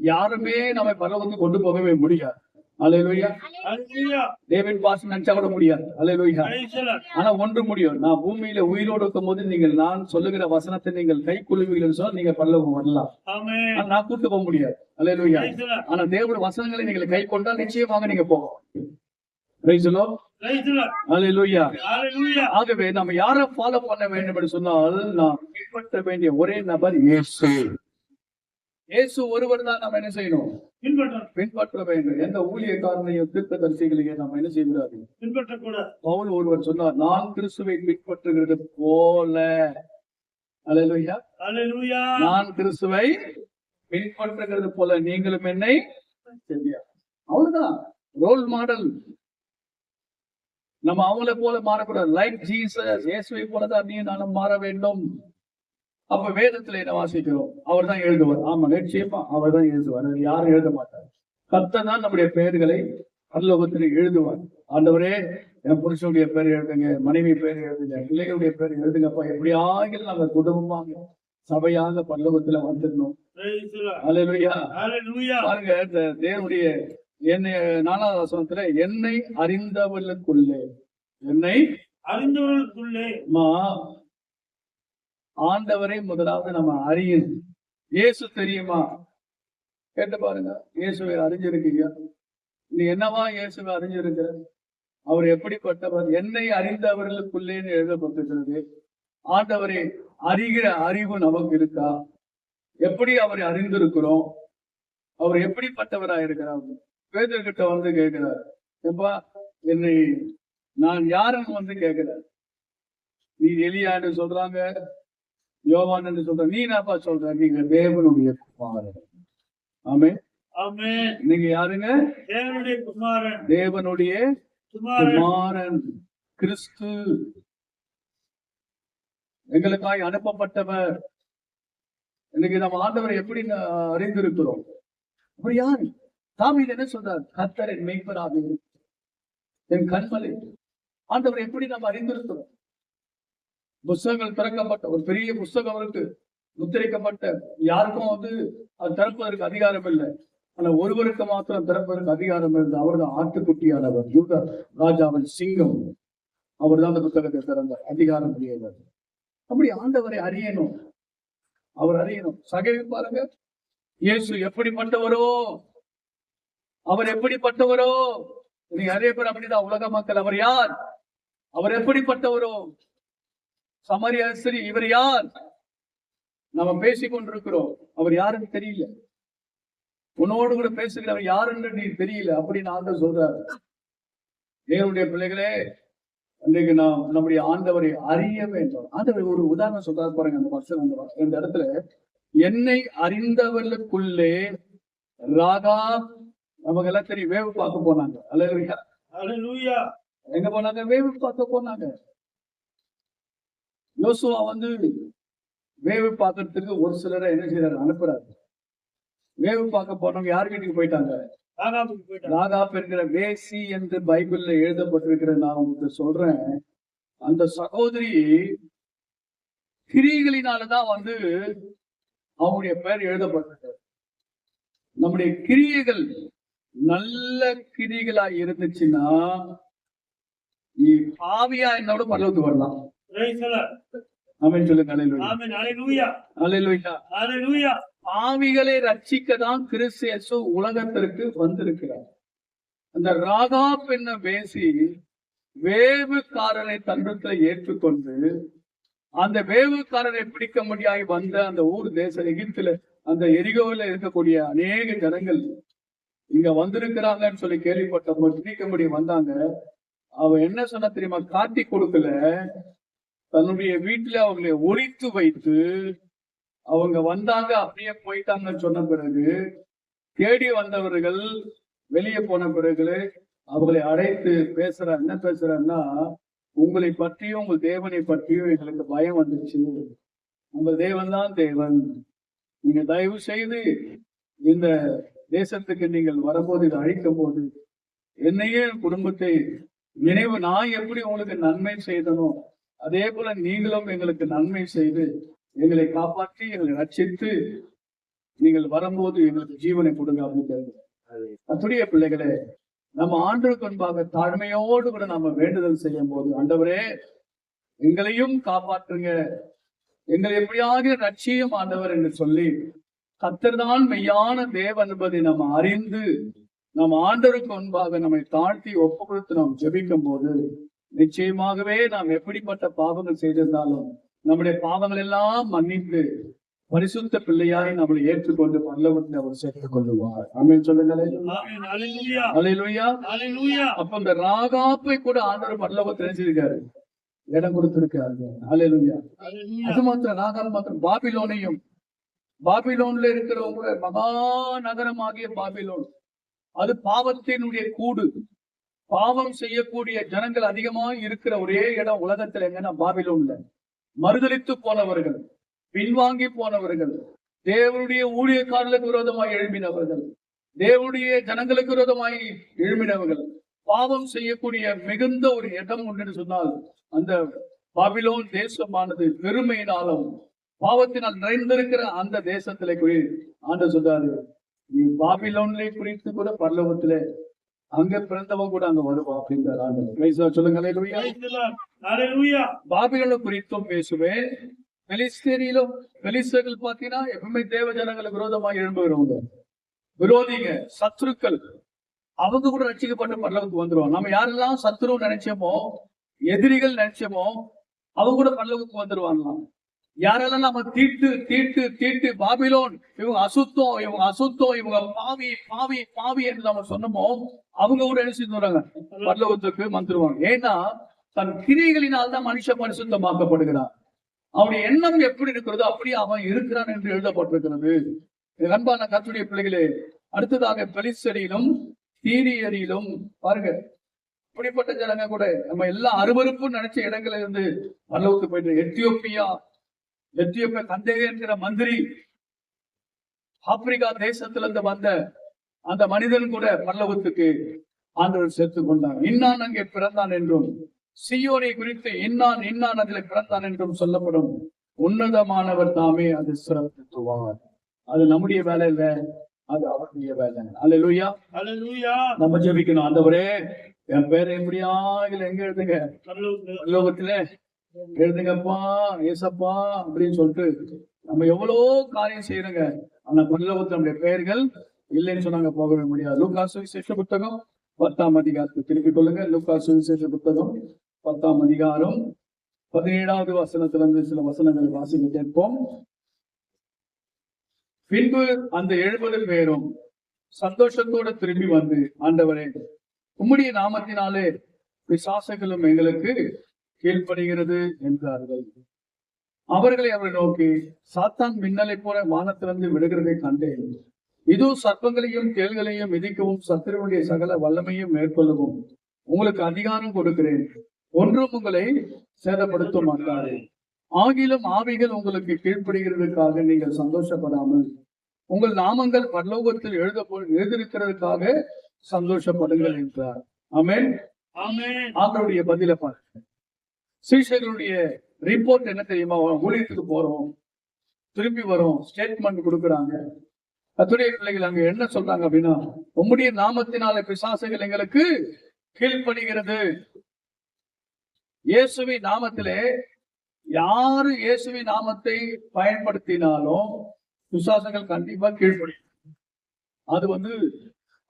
யாருமே நம்ம பரலோகத்துக்கு கொண்டு போகவே முடியாது. அல்லேலூயா. Hallelujah. டேவிட் பாஸ் நினைச்சா கூட முடியாது. அல்லேலூயா. Praise the Lord. ஆனா ஒன்று முடியும். நான் பூமியில உயிரோடு இருக்கும் போது நீங்கள் நான் சொல்லுகிற வசனத்தை நீங்கள் கை கொள்ளுவீர்கள் சொன்னா நீங்க பரலோகம் வரலாம். Amen. ஆனா நான் கூட்டு போக முடியாது. அல்லேலூயா. Praise the Lord. ஆனா தேவனுடைய வசனங்களை நீங்கள் கை கொண்டால் நிச்சயமாக நீங்க போகலாம். Praise the Lord. Praise the Lord. Hallelujah. Hallelujah. ஆகவே நம்ம யாரை ஃபாலோ பண்ண வேண்டும் என்று சொன்னால் நாம் பின்பற்ற வேண்டிய ஒரே நபர் இயேசு. இயேசு ஒருவர் தான் நம்ம என்ன செய்யணும்? பின்பற்றணும். பின்பற்ற வேண்டும். எந்த ஊழியக்காரனையும் தீர்க்கதரிசிகளையும் நம்ம என்ன செய்யக்கூடாது? பின்பற்றக்கூடாது. பவுல் ஒருவர் சொன்னார், நான் கிறிஸ்துவை பின்பற்றுகிறது போல. அல்லேலூயா. Hallelujah. நான் கிறிஸ்துவை பின்பற்றுகிறது போல நீங்களும் என்னை சரியா? அவ்வளவுதான் ரோல் மாடல். நம்ம அவங்கள போல மாறக்கூடாது. லைக் ஜீசஸ், இயேசுவை போலதான் நீ நானும் மாற வேண்டும். அப்ப வேதத்துல என்ன வாசிக்கிறோம்? அவர் தான் எழுதுவார். ஆமா, நிச்சயமா அவர் தான் எழுதுவார். யாரும் எழுத மாட்டார். கர்த்தர் தான் நம்முடைய பெயர்களை பரலோகத்தில் எழுதுவார். ஆண்டவரே, என் புருஷனுடைய பேர் எழுதுங்க, மனைவி பேர் எழுதுங்க, பிள்ளைகளுடைய பேர் எழுதுங்கப்பா. எப்படியாக நம்ம குடும்பமாக சபையாக பரலோகத்துல வந்துடணும். Praise the Lord. Hallelujah. Hallelujah. பாருங்க, இந்த தேவனுடைய என்னை 4வது வசனத்துல என்னை அறிந்தவர்களுக்குள்ளே, என்னை அறிந்தவர்களுக்குள்ளே ஆண்டவரை முதலாவது நம்ம அறியணும். இயேசு தெரியுமா? கேட்டு பாருங்க. இயேசுவை அறிஞ்சிருக்கீங்க? நீ என்னவா இயேசுவை அறிஞ்சிருக்கிற? அவர் எப்படிப்பட்டவர்? என்னை அறிந்தவர்களுக்குள்ளேன்னு எழுதப்பட்டிருக்கிறது. ஆண்டவரை அறிகிற அறிவு நமக்கு இருக்கா? எப்படி அவரை அறிந்திருக்கிறோம்? அவர் எப்படிப்பட்டவரா இருக்கிறார்? பேதுருகிட்ட வந்து கேட்கிறார், எப்பா என்னை நான் யாருன்னு வந்து கேட்கிறார். நீ எலியான்னு சொல்றாங்க, யோவான் என்று சொல்ற, நீ என்னப்பா சொல்ற? நீங்க தேவனுடைய குமாரன். ஆமென். Amen. நீங்க யாருங்க? தேவனுடைய குமாரன். தேவனுடைய குமாரன் கிறிஸ்து, எங்களுக்காய் அனுப்பப்பட்டவர். இன்னைக்கு நம்ம ஆண்டவரை எப்படி அறிந்திருக்கிறோம்? அப்படி யாரு? தாவீது என்ன சொல்றார்? கர்த்தர் என் மேய்ப்பராக இருக்கிறார், என் கண்மலை. ஆண்டவரை எப்படி நம்ம அறிந்திருக்கிறோம்? புஸ்தகங்கள் திறக்கப்பட்ட ஒரு பெரிய புஸ்தகம் இருக்கு, முத்திரைக்கப்பட்ட. யாருக்கும் வந்து அது திறப்பதற்கு அதிகாரம் இல்லை. ஆனா ஒருவருக்கு மாத்திரம் திறப்பதற்கு அதிகாரம் இருந்து, அவர் தான் ஆட்டுக்குட்டியானவர், யூதா ராஜாவின் சிங்கம். அவர் தான் அந்த புத்தகத்தை திறந்தார், அதிகாரம் உடையவர். அப்படி ஆண்டவரை அறியணும், அவர் அறியணும். சகைவை பாருங்க, இயேசு எப்படிப்பட்டவரோ, அவர் எப்படிப்பட்டவரோ. நீங்க நிறைய பேர் அப்படிதான் உலக மக்கள், அவர் யார், அவர் எப்படிப்பட்டவரோ. சமாரிய ஸ்திரீ, இவர் யார்? நம்ம பேசிக் கொண்டிருக்கிறோம், அவர் யாருன்னு தெரியல. உன்னோடு கூட பேசுகிறவர் யாருன்னு நீ தெரியல அப்படின்னு ஆண்டவர் சொல்றாரு. தேவனுடைய பிள்ளைகளே, இன்றைக்கு நாம் நம்முடைய ஆண்டவரை அறிய வேண்டும். ஆண்டவர் ஒரு உதாரணம் சொல்றாரு பாருங்க. அந்த வருஷம் இந்த இடத்துல என்னை அறிந்தவர்களுக்குள்ளே ராகாப், நமக்கு எல்லாம் தெரியும், வேவு பார்க்க போனாங்க. அல்லேலூயா. Hallelujah. எங்க போனாங்க? வேவு பார்க்க போனாங்க. யோசுவா வந்து வேவு பார்க்கறதுக்கு ஒரு சிலரை என்ன செய்யறாரு? அனுப்புறாரு. வேவு பார்க்க போனவங்க யார் வீட்டுக்கு போயிட்டாங்க? ராகாபுக்கு போயிட்டார். ராகாப் என்கிற வேசி என்று பைபிள்ல எழுதப்பட்டிருக்கிற, நான் உங்களுக்கு சொல்றேன், அந்த சகோதரி கிரியைகளினாலதான் வந்து அவங்களுடைய பெயர் எழுதப்பட்டிருக்கு. நம்முடைய கிரியைகள் நல்ல கிரியைகளா இருந்துச்சுன்னா நீ பாவியா என்னோட பரலோகத்துக்கு வரலாம். Praise the Lord. ஆமென் சொல்லுங்க. அல்லேலூயா. Amen. Hallelujah. அல்லேலூயா. Hallelujah. பாவிகளை ரட்சிக்க தான் கிறிஸ்து இயேசு உலகத்திற்கு வந்திருக்கிறார். அந்த ராகாப் என்ன பேசி வேவுக்காரனை தன்னிடத்துல ஏற்றுக்கொண்டு அந்த வேவுக்காரனை பிடிக்க முடியாய் வந்த அந்த ஊர் தேச எகிப்துல, அந்த எரிகோவில இருக்கக்கூடிய அநேக ஜனங்கள் இங்க வந்திருக்கிறாங்கன்னு சொல்லி கேள்விப்பட்ட பிடிக்கும்படி வந்தாங்க. அவ என்ன சொன்ன தெரியுமா? காட்டி கொடுக்கல, தன்னுடைய வீட்டுல அவங்களை ஒழித்து வைத்து அவங்க வந்தாங்க, அப்படியே போயிட்டாங்கன்னு சொன்ன பிறகு தேடி வந்தவர்கள் வெளியே போன பிறகு அவங்களை அழைத்து பேசுறார். என்ன பேசுறாருன்னா, உங்களை பற்றியும் உங்கள் தேவனை பற்றியும் எங்களுக்கு பயம் வந்துச்சு. உங்கள் தேவன் தான் தேவன். நீங்க தயவு செய்து இந்த தேசத்துக்கு நீங்கள் வரும்போது, இதை அழிக்கும் போது என்னையே குடும்பத்தை நினைவு, நான் எப்படி உங்களுக்கு நன்மை செய்தனோ அதே போல நீங்களும் எங்களுக்கு நன்மை செய்து எங்களை காப்பாற்றி எங்களை ரட்சித்து நீங்கள் வரும்போது எங்களுக்கு ஜீவனை கொடுங்க அப்படின்னு. அத்துடைய பிள்ளைகளே, நம்ம ஆண்டவருக்கு முன்பாக தாழ்மையோடு கூட நம்ம வேண்டுதல் செய்யும் போது, ஆண்டவரே எங்களையும் காப்பாற்றுங்க, எங்களை எப்படியாக ரட்சியும் ஆண்டவர் என்று சொல்லி கர்த்தர் தான் மெய்யான தேவன் என்பதை நம்ம அறிந்து நம்ம ஆண்டவருக்கு முன்பாக நம்மை தாழ்த்தி ஒப்பு கொடுத்து நாம் ஜெபிக்கும் போது நிச்சயமாகவே நாம் எப்படிப்பட்ட பாவங்கள் செய்திருந்தாலும் நம்முடைய பாவங்கள் எல்லாம் மன்னித்து பரிசுத்த பிள்ளையாய் நம்மளை ஏற்றுக்கொண்டு பரலோகத்தில் அவர் சேர்த்துக் கொள்ளுவார். ஆமென் சொல்லுங்களே. ஆமென். ஹalleluya. ஹalleluya. ஹalleluya. அப்ப இந்த ராகாப்பை கூட ஆண்டவர் பரலோகத்தில் நினைச்சிருக்காரு, இடம் கொடுத்திருக்காரு. ஹalleluya. ஹalleluya. அது மாத்திரம் ராகாப் மாத்திரம் பாபிலோனையும், பாபிலோன்ல இருக்கிறவங்க மகா நகரமாகிய பாபிலோன், அது பாவத்தினுடைய கூடு, பாவம் செய்யக்கூடிய ஜனங்கள் அதிகமாக இருக்கிற ஒரே இடம் உலகத்துல எங்கன்னா பாபிலோன்ல. மறுதலித்து போனவர்கள், பின்வாங்கி போனவர்கள், தேவனுடைய ஊழியக்காரர்களுக்கு விரோதமாய் எழும்பினவர்கள், தேவனுடைய ஜனங்களுக்கு விரோதமாய் எழும்பினவர்கள், பாவம் செய்யக்கூடிய மிகுந்த ஒரு இடம் ஒன்று சொன்னால் அந்த பாபிலோன் தேசமானது பெருமையினாலும் பாவத்தினால் நிறைந்திருக்கிற அந்த தேசத்திலே குறி ஆண்டு சொல்றாரு, நீ பாபிலோன்ல குறித்து கூட பரலோகத்திலே அங்க பிறந்தவன் கூட அங்க வருவா அப்படிங்கிறார் ஆண்டவர். சொல்லுங்க ஹalleluya. ஹalleluya. பாபிலோனை குறித்தும் பேசுவேன். பெலிஸ்தேரியிலும், பெலிஸ்தர்கள் பாத்தீங்கன்னா எப்பவுமே தேவ ஜனங்களுக்கு விரோதமாக எழும்புகிறவங்க, விரோதிங்க, சத்துருக்கள், அவங்க கூட ரட்சிக்கப்பட்டு பரலோகத்துக்கு வந்துருவாங்க. நம்ம யாரெல்லாம் சத்துரு நினைச்சோமோ, எதிரிகள் நினைச்சோமோ, அவங்க கூட பரலோகத்துக்கு வந்துருவாங்களாம். யாரெல்லாம் நம்ம தீட்டு தீட்டு தீட்டு பாபிலோன் இவங்க அசுத்தம், இவங்க அசுத்தம், இவங்க பாவி பாவி பாவி என்று நம்ம சொன்னோமோ, அவங்க கூட என்ன செஞ்சுறாங்க, பரலோகத்துக்கு வந்துருவாங்க. ஏன்னா தன் கிரியைகளினால் தான் மனுஷன் பரிசுத்தமாக்கப்படுகிறான். அவனுடைய எண்ணம் எப்படி இருக்கிறதோ அப்படியே அவன் இருக்கிறான் என்று எழுதப்பட்டிருக்கிறது. அன்பான கர்த்தருடைய பிள்ளைகளே, அடுத்ததாக பெலிஸ்தரிலும் தீரியரிலும் பாருங்க, இப்படிப்பட்ட ஜனங்க கூட நம்ம எல்லாம் அருவருப்பு நினைச்ச இடங்கள்ல இருந்து பரலோகத்துக்கு போயிட்டு, எத்தியோப்பியா கந்தேக என்கிற மந்திரி, ஆப்பிரிக்கா தேசத்துல இருந்து வந்த அந்த மனிதன் கூட பரலோகத்துக்கு ஆண்டவர் சேர்த்துக் கொண்டார். இன்னான் அங்கே பிறந்தான் என்றும், சியோனை குறித்து இன்னான் அதில் பிறந்தான் என்றும் சொல்லப்படும் உன்னதமானவர் தாமே அது சிறப்பித்துவார். அது நம்முடைய வேலை இல்ல, அது அவருடைய வேலை. ஹalleluya. ஹalleluya. நம்ம ஜெபிக்கணும், ஆண்டவரே என் பேரை எப்படியாக எங்க எழுதுங்க, பரலோகத்துல எழுதுங்கப்பா ஏசப்பா அப்படின்னு சொல்லிட்டு நம்ம எவ்வளவு காரியம் செய்யறோங்க. ஆனா பரலோகத்துல நம்முடைய பெயர்கள் இல்லைன்னு சொன்னாங்க, போகவே முடியாது. லூக்கா சுவிசேஷ புத்தகம் 10ஆம் அதிகாரத்துக்கு திருப்பிக் கொள்ளுங்க. லூக்கா சுவிசேஷ புத்தகம் 10ஆம் அதிகாரம் 17வது வசனத்திலிருந்து சில வசனங்களை வாசிக்க கேட்போம். பின்பு அந்த 70 பேரும் சந்தோஷத்தோடு திரும்பி வந்து, ஆண்டவரே உம்முடைய நாமத்தினாலே பிசாசுகளும் எங்களுக்கு கீழ்ப்படுகிறது என்றார்கள். அவர்களை அவர் நோக்கி, சாத்தான் மின்னலை போல வானத்திலிருந்து விடுகிறதை கண்டேன். இதோ சர்ப்பங்களையும் தேள்களையும் மிதிக்கவும் சத்துருவுடைய சகல வல்லமையும் மேற்கொள்ளவும் உங்களுக்கு அதிகாரம் கொடுக்கிறேன், ஒன்றும் உங்களை சேதப்படுத்த மாட்டாது. ஆகிலும் ஆவிகள் உங்களுக்கு கீழ்ப்படுகிறதுக்காக நீங்கள் சந்தோஷப்படாமல் உங்கள் நாமங்கள் பரலோகத்தில் எழுதியிருக்கிறதுக்காக சந்தோஷப்படுங்கள் என்றார். ஆமென். ஆமென். ஆண்டவருடைய பதில பாருங்க. சீஷர்களுடைய ரிப்போர்ட் என்ன தெரியுமா? ஊழியத்துக்கு போறோம், திரும்பி வரோம், ஸ்டேட்மெண்ட் கொடுக்குறாங்க. கர்த்தருடைய பிள்ளைகள் அங்க என்ன சொல்றாங்க அப்படின்னா, உம்முடைய நாமத்தினால பிசாசுகள் எங்களுக்கு கீழ்ப்படுகிறது. இயேசுவின் நாமத்திலே யாரு இயேசுவின் நாமத்தை பயன்படுத்தினாலும் பிசாசுகள் கண்டிப்பா கீழ்ப்படும். அது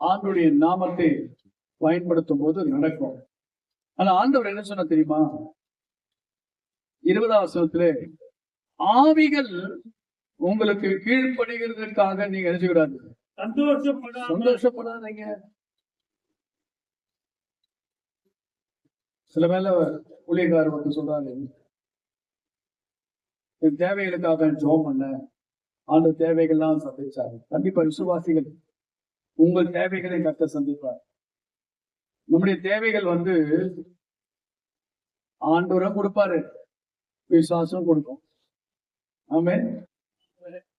ஆண்டவருடைய நாமத்தை பயன்படுத்தும் போது நடக்கும். ஆனா ஆண்டவர் என்ன சொன்ன தெரியுமா? 20ஆம் வசனத்திலே, ஆவிகள் உங்களுக்கு கீழ்ப்படுகிறதுக்காக நீங்க நினைச்சுக்கூடாது, சந்தோஷப்படாதீங்க. சில வேளை ஊழியக்காரர் சொல்றாங்க, என் தேவைகளுக்காக ஜெபம் பண்ண, ஆண்டு தேவைகள்லாம் சந்திச்சாரு. கண்டிப்பா விசுவாசிகள் உங்கள் தேவைகளை கர்த்தர் சந்திப்பார். நம்முடைய தேவைகள் ஆண்டவரும் கொடுப்பாரு, விசுவாசம் கொடுக்கும். ஆமென்.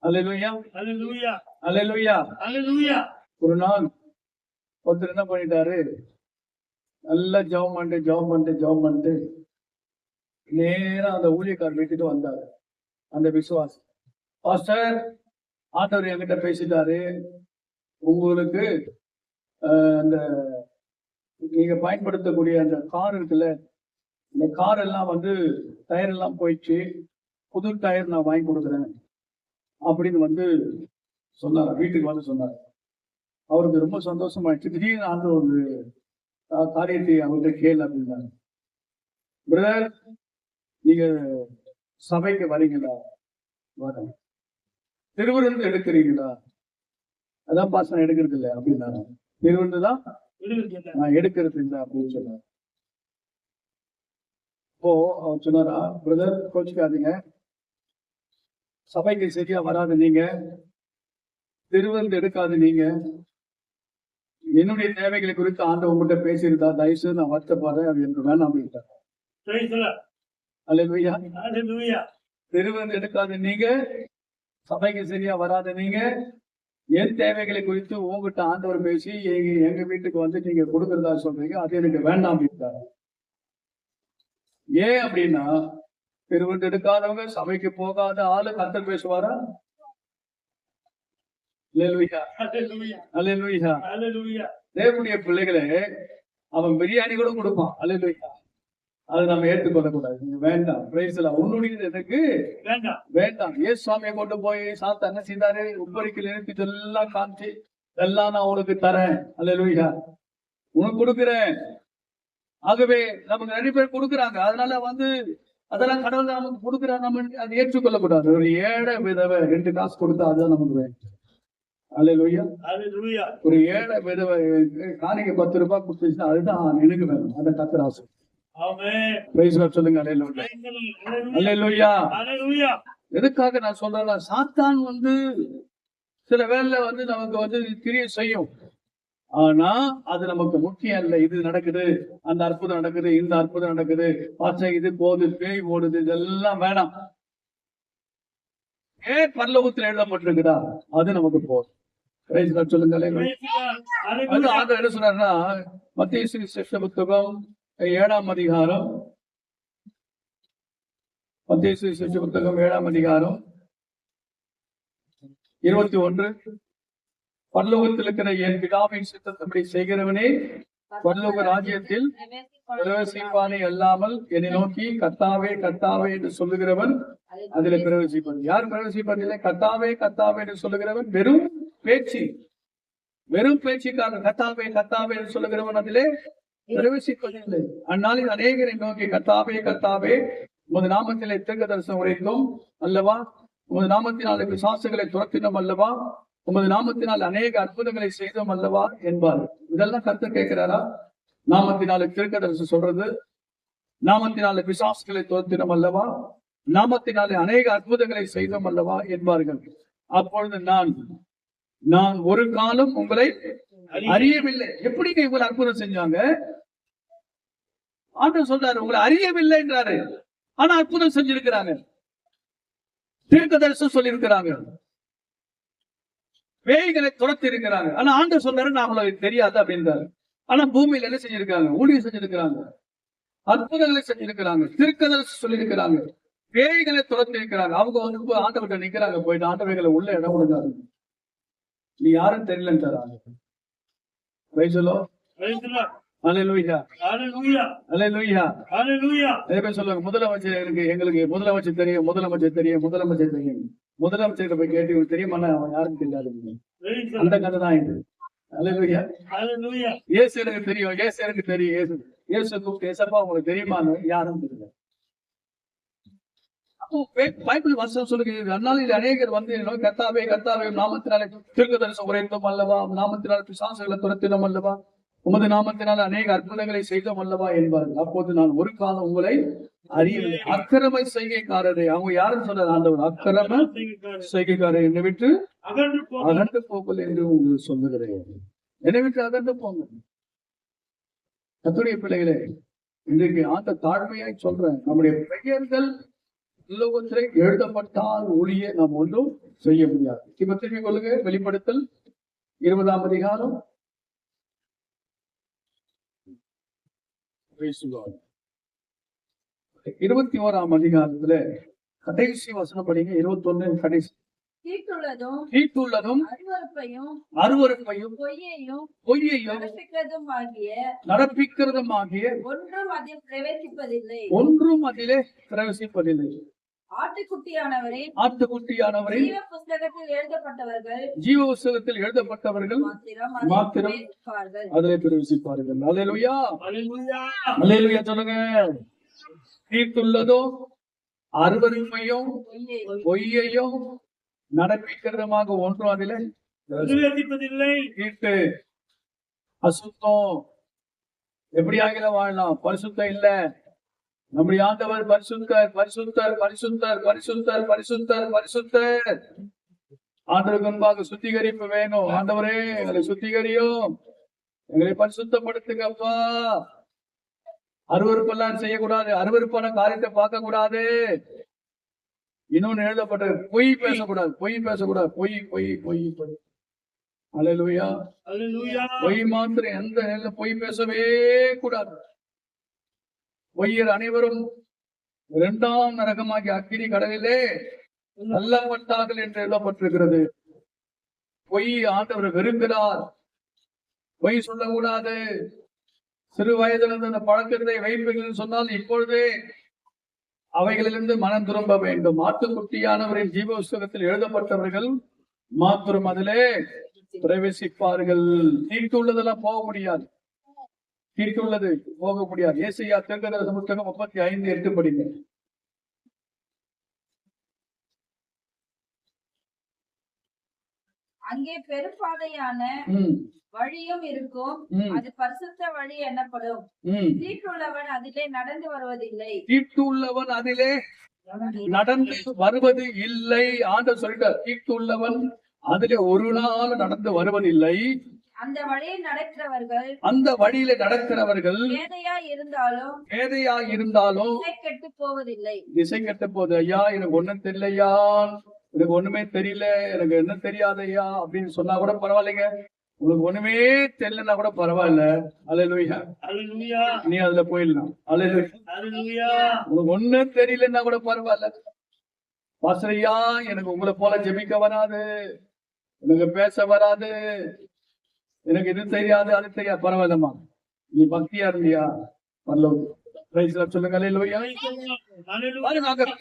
அல்லேலூயா. அல்லேலூயா. அல்லேலூயா. அல்லேலூயா. ஒரு நாள் ஒருத்தர் என்ன பண்ணிட்டாரு, நல்லா ஜெபம் பண்ணிட்டு நேரா அந்த ஊழியக்காரர் வீட்டுக்கு வந்தாரு. அந்த விசுவாசி, பாஸ்டர் ஆண்டவர் என்கிட்ட பேசிட்டாரு, உங்களுக்கு அந்த நீங்க பயன்படுத்தக்கூடிய அந்த கார் இருக்குல்ல, இந்த கார் எல்லாம் வந்து டயர் எல்லாம் போயிடுச்சு, புது டயர் நான் வாங்கி கொடுக்குறேன் அப்படின்னு வந்து சொன்னார். வீட்டுக்கு வந்து சொன்னார். அவருக்கு ரொம்ப சந்தோஷமாயிடுச்சு. திடீர்னு அந்த ஒரு காரியத்தை அவர்கிட்ட கேள் அப்படின்னாரு. பிரதர், நீங்க சபைக்கு வரீங்களா? வரேன். திருவிருந்து எடுக்கிறீங்களா? அதான் பாஸ் நான் எடுக்கிறது இல்லை அப்படின்னாரு. திருவிருந்து தான் நான் எடுக்கிறது இல்லை அப்படின்னு சொன்னார். இப்போ அவர் சொன்னாரா, பிரதர் கோச்சுக்காதீங்க, சபைக்கு சரியா வராது நீங்க, திருவிருந்து எடுக்காது நீங்க, என்னுடைய தேவைகளை குறித்து ஆண்டவர் உங்கள்கிட்ட பேசியிருந்தா தயவுசெய்து நான் வருத்தப்படுறேன், அது எனக்கு வேணாம் அப்படின்ட்டார். அல்லேலூயா. திருவிருந்து எடுக்காது நீங்க, சபைக்கு சரியா வராது நீங்க, என் தேவைகளை குறித்து உங்ககிட்ட ஆண்டவர் பேசி எங்க வீட்டுக்கு வந்து நீங்க கொடுக்கறதா சொல்றீங்க, அது எனக்கு வேண்டாம் அப்படின்ட்டார். ஏன் அப்படின்னா, திருவிருந்து எடுக்காதவங்க, சபைக்கு போகாத ஆளு கர்த்தர் பேசுவாரா? அல்லேலூயா. அல்லேலூயா. தேவனுடைய பிள்ளைகளே, அவன் பிரியாணி கூட கொடுப்பான். அல்லேலூயா. அதை நம்ம ஏற்றுக்கொள்ள கூடாது. வேண்டாம். உன்னுடையது எனக்கு வேண்டாம். ஏசு சுவாமியை கொண்டு போய் சாத்தா என்ன செய்தாரு? உப்பரிக்கல் நிறுத்தி இதெல்லாம் காமிச்சு, இதெல்லாம் நான் உனக்கு தரேன், அல்லேலூயா, உனக்கு கொடுக்கிறேன். ஆகவே நமக்கு நிறைய பேர் கொடுக்குறாங்க, அதனால வந்து அதெல்லாம் கடவுள் நமக்கு கொடுக்குறாரு, நம்ம அதை ஏற்றுக்கொள்ள கூடாது. ஒரு ஏழை விதவை 2 காசு கொடுத்தா அதுதான் நமக்கு வேணும். அல்லேலூயா. ஒரு ஏழை விதவை காணிக்கை 10 ரூபாய் கொடுத்துச்சுன்னா அதுதான் எனக்கு வேணும். அதை கர்த்தர் ஆசை. சொல்லுங்க. அல்லேலூயா. எதுக்காக நான் சொல்றேன்னா, சாத்தான் வந்து சில வேளையில வந்து நமக்கு வந்து கிரியை செய்யும், ஆனா அது நமக்கு முக்கியம் இல்லை. இது நடக்குது, அந்த அற்புதம் நடக்குது, இந்த அற்புதம் நடக்குது, பாச்சை இது போகுது, பேய் ஓடுது, இதெல்லாம் வேணாம். ஏன் பரலோகத்தில் எழுதப்பட்டிருக்குதா, அது நமக்கு போதும். சொல்லுங்க. அது ஆண்டவர் என்ன சொன்னார்னா, மத்தேயு சுவிசேஷ புத்தகம் 7ஆம் அதிகாரம், மத்தேயு சுவிசேஷ புத்தகம் 7ஆம் அதிகாரம் 21, பரலோகத்தில் இருக்கிற என் பிதாவின் சித்தத்தை செய்கிறவனே பரலோக ராஜ்யத்தில் பிரவேசிப்பானே அல்லாமல் என்னை நோக்கி கர்த்தாவே கர்த்தாவே என்று சொல்லுகிறவன் அதில் பிரவேசிப்பான். யார் பிரவேசிப்பதில்லை? கர்த்தாவே கர்த்தாவே என்று சொல்லுகிறவன் வெறும் பேச்சுக்காக கர்த்தாவே கர்த்தாவே என்று சொல்லுகிறவன் அதிலே பிரவேசிப்பதில்லை. அந்நாளில் அநேகரை நோக்கி கர்த்தாவே கர்த்தாவே உமது நாமத்திலே தீர்க்கதரிசனம் உரைத்தோம் அல்லவா, உமது நாமத்தினால் பிசாசுகளை துரத்தினோம் அல்லவா, உமது நாமத்தினால் அநேக அற்புதங்களை செய்தோம் அல்லவா என்பார். இதெல்லாம் கர்த்தர் கேட்கிறாரா? நாமத்தினால தீர்க்கதரிசனம் சொல்றது, நாமத்தினால பிசாசுகளை துரத்தினோம் அல்லவா, நாமத்தினாலே அநேக அற்புதங்களை செய்தோம் அல்லவா என்பார்கள். அப்பொழுது நான் ஒரு காலம் உங்களை அறியவில்லை. எப்படி இவங்களை அற்புதம் செஞ்சாங்க? ஆண்டவர் சொல்றாரு, உங்களை அறியவில்லை என்றாரு, ஆனா அற்புதம் செஞ்சிருக்கிறாங்க, தீர்க்கதரிசனம் சொல்லி இருக்கிறாங்க, பேய்களை துரத்தி இருக்கிறாங்க. ஆனா ஆண்டவர் சொல்றாரு, நான் உங்களுக்கு தெரியாது அப்படின்றாரு. ஆனா பூமியில என்ன செஞ்சிருக்காங்க? ஊழியம் செஞ்சிருக்கிறாங்க, அற்புதங்களை செஞ்சிருக்கிறாங்க, தீர்க்கதரிசனம் சொல்லி இருக்கிறாங்க, பேய்களை துரத்தி இருக்கிறாங்க. அவங்க வந்து ஆண்டவர்கிட்ட நிக்கிறாங்க, போயிட்டு ஆண்டவர்களை உள்ள இடம் கொடுக்காரு, நீ யாரும் தெரியலன்றாரு. சொல்லுவாங்க, எங்களுக்கு முதலமைச்சர் தெரியும், முதலமைச்சர் தெரியும், முதலமைச்சர் தெரியும். முதலமைச்சர் போய் கேட்டு தெரியுமா? அவன் யாருக்கும் தெரியாது. அந்த கதை தான் இது. அல்லேலூயா. இயேசு எனக்கு தெரியும், இயேசு எனக்கு தெரியும். இயேசு கூப்பிட்டு, ஏசப்பா உங்களுக்கு தெரியுமான்னு யாரும் தெரியல. பைபிள் வசனம் சொல்லுகிறது, அந்நாளில் அநேகர் வந்து கர்த்தாவே கர்த்தாவே நாமத்தினாலே தீர்க்கதரிசனம் உரைத்தோம் அல்லவா, நாமத்தினால் பிசாசுகளை துரத்தினோம் அல்லவா, உமது நாமத்தினால் அநேக அற்புதங்களை செய்தோம் அல்லவா என்பார்கள். அப்போது நான் ஒரு காலம் உங்களை அறியவில்லை. அக்கிரம செய்கைக்காரரை, அவங்க யாருன்னு சொல்றாரு ஆண்டவர்? அக்கிரம செய்கைக்காரரை என்னை விட்டு அகன்று போகல் என்று உங்களுக்கு சொல்லுகிறேன். என்னை விட்டு அகன்று போங்க. கர்த்தருடைய பிள்ளைகளே, இன்றைக்கு ஆண்ட தாழ்மையாய் சொல்றேன், நம்முடைய பெயர்கள் உலகத்திலே எழுதப்பட்டால் ஒழிய நாம் ஒன்றும் செய்ய முடியாது. இப்ப திரும்பிக் கொள்ளுங்க, வெளிப்படுத்தல் 20ஆம் அதிகாரம் 21ஆம் அதிகாரத்துல கடைசி வசனம் படிங்க. 21 கடைசி தீட்டுள்ளதும் தீட்டுள்ளதும் அருவருப்பையும் அருவருப்பையும் பொய்யையும் நடப்பிக்கிறதும் ஆகிய ஒன்றும் அதில் பிரவேசிப்பதில்லை. ஆட்டுக்குட்டியானவரே ஜீவ புஸ்தகத்தில் எழுதப்பட்டவர்கள் மாத்திரம் அதிலே பிரவேசிப்பார்கள். அல்லேலூயா, அல்லேலூயா சொல்லுங்க. தீட்டுள்ளதோ அருவருப்பையும் பொய்யையும் நடப்பிக்கிறதுமாக ஒன்றும் அதிலே பிரவேசிப்பதில்லை. தீட்டு அசுத்தம் எப்படி ஆகில வாழலாம்? பரிசுத்தம் இல்ல. நம்முடைய ஆண்டவர் பரிசுத்தர், பரிசுத்தர், பரிசுத்தர், பரிசுத்தர், பரிசுத்தர், பரிசுத்தர். ஆண்டவருக்கு முன்பாக சுத்திகரிப்பு வேணும். ஆண்டவரே எங்களை சுத்திகரியும், எங்களை பரிசுத்தப்படுத்துங்கப்பா. அருவருப்பெல்லாம் செய்யக்கூடாது, அருவருப்பான காரியத்தை பார்க்க கூடாது. இன்னொன்னு எழுதப்பட்ட பொய் பேசக்கூடாது, பொய் பேசக்கூடாது, பொய் பொய் பொய் பொய். அல்லேலூயா, அல்லேலூயா. பொய் மாத்திரம் எந்த நேரத்துல பொய் பேசவே கூடாது. பொய்யர் அனைவரும் 2ஆம் நரகமாகிய அக்கினி கடலிலே தள்ளப்பட்டார்கள் என்று எழுதப்பட்டிருக்கிறது. பொய் ஆண்டவர் வெறுக்கிறார். பொய் சொல்லக்கூடாது. சிறு வயதிலிருந்து அந்த பழக்கத்தை வைப்பீர்கள் சொன்னால் இப்பொழுதே அவைகளிலிருந்து மனம் திரும்ப வேண்டும். ஆட்டுக்குட்டியானவரின் ஜீவ புஸ்தகத்தில் எழுதப்பட்டவர்கள் மாத்திரம் அதிலே பிரவேசிப்பார்கள். தீட்டுள்ளதெல்லாம் போக முடியாது, தீட்டுள்ளது போக முடியாது. ஏசாயா தீர்க்கதரிசன புத்தகம் 35:8 படிங்க. அங்கே பெரும்பாதையான வழியும் இருக்கும், அது பரிசுத்த வழி எனப்படும். தீட்டுள்ளவன் அதிலே நடந்து வருவதில்லை. தீட்டுள்ளவன் அதிலே நடந்து வருவது இல்லை. ஆண்டவர் சொல்லிட்டார், தீட்டுள்ளவன் அதிலே ஒரு நாள் நடந்து வருவதில்லை. அந்த வழியில் நடக்கிறவர்கள், அந்த வழியில நடக்கிறவர்கள் பேதையா இருந்தாலும் கெட்டு போவதில்லை. திசை கெட்டு போகுது. ஐயா எனக்கு ஒண்ணும் தெரியலையா, எனக்கு ஒண்ணுமே தெரியல, எனக்கு என்ன தெரியாது ஐயா அப்படின்னு சொன்னா கூட பரவாயில்லைங்க. உங்களுக்கு ஒண்ணுமே தெரியலன்னா கூட பரவாயில்ல. அல்லேலூயா, அல்லேலூயா. நீ அதுல போயிடலாம். அல்லேலூயா, அல்லேலூயா. உங்களுக்கு ஒண்ணும் தெரியலன்னா கூட பரவாயில்ல. பாஸ்டரையா எனக்கு உங்களை போல ஜெபிக்க வராது, எனக்கு பேச வராது, எனக்கு இது தெரியாது அது தெரியாது, பரவாயில்லம்மா. நீ பக்தியா இருந்தியா சொல்லுங்க.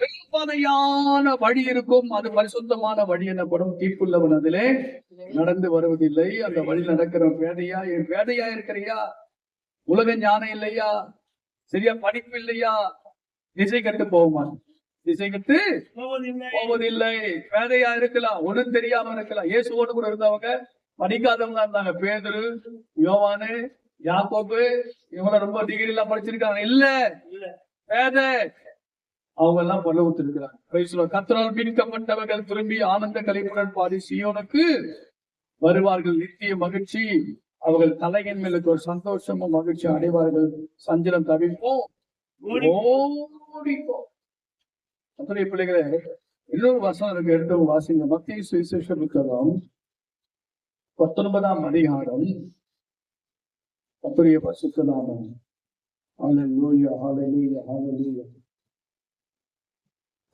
பெரும்பாதையான வழி இருக்கும், அது பரிசுத்தமான வழி எனப்படும். தீட்டுள்ளவன் அதிலே நடந்து வருவதில்லை. அந்த வழி நடக்கிற பேதையா, என் பேதையா இருக்கிறியா, உலக ஞானம் இல்லையா, சரியா படிப்பு இல்லையா, திசை கட்டு போகுமா? திசை கட்டு போவதில்லை. பேதையா இருக்கலாம், ஒண்ணும் தெரியாம இருக்கலாம். இயேசுவோடு கூட இருந்தவங்க படிக்காதவங்க இருந்தாங்க. பேதுரு, யோவானு, யாக்கோபு, இவங்க ரொம்ப டிகிரி எல்லாம் படிச்சிருக்காங்க. இல்ல பேதை, அவங்க எல்லாம் பரலோகத்தில் இருக்கிறாங்க. கர்த்தரால் மீட்கப்பட்டவர்கள் திரும்பி ஆனந்த களிப்புடன் பாடி சீயோனுக்கு வருவார்கள். நித்திய மகிழ்ச்சி அவர்கள் தலையின் மேலுக்கு ஒரு சந்தோஷமும் மகிழ்ச்சி அடைவார்கள். சஞ்சலம் தவிர்ப்போம், ஓடிப்போம். கர்த்தருடைய பிள்ளைகளே, இன்னொரு வசனம் எனக்கு எடுத்து வாசிங்க. மத்தேயு சுவிசேஷ புத்தகம் 19ஆம் அதிகாரம். கர்த்தருடைய பரிசுத்த நாமம். ஹல்லேலூயா, ஹல்லேலூயா, ஹல்லேலூயா.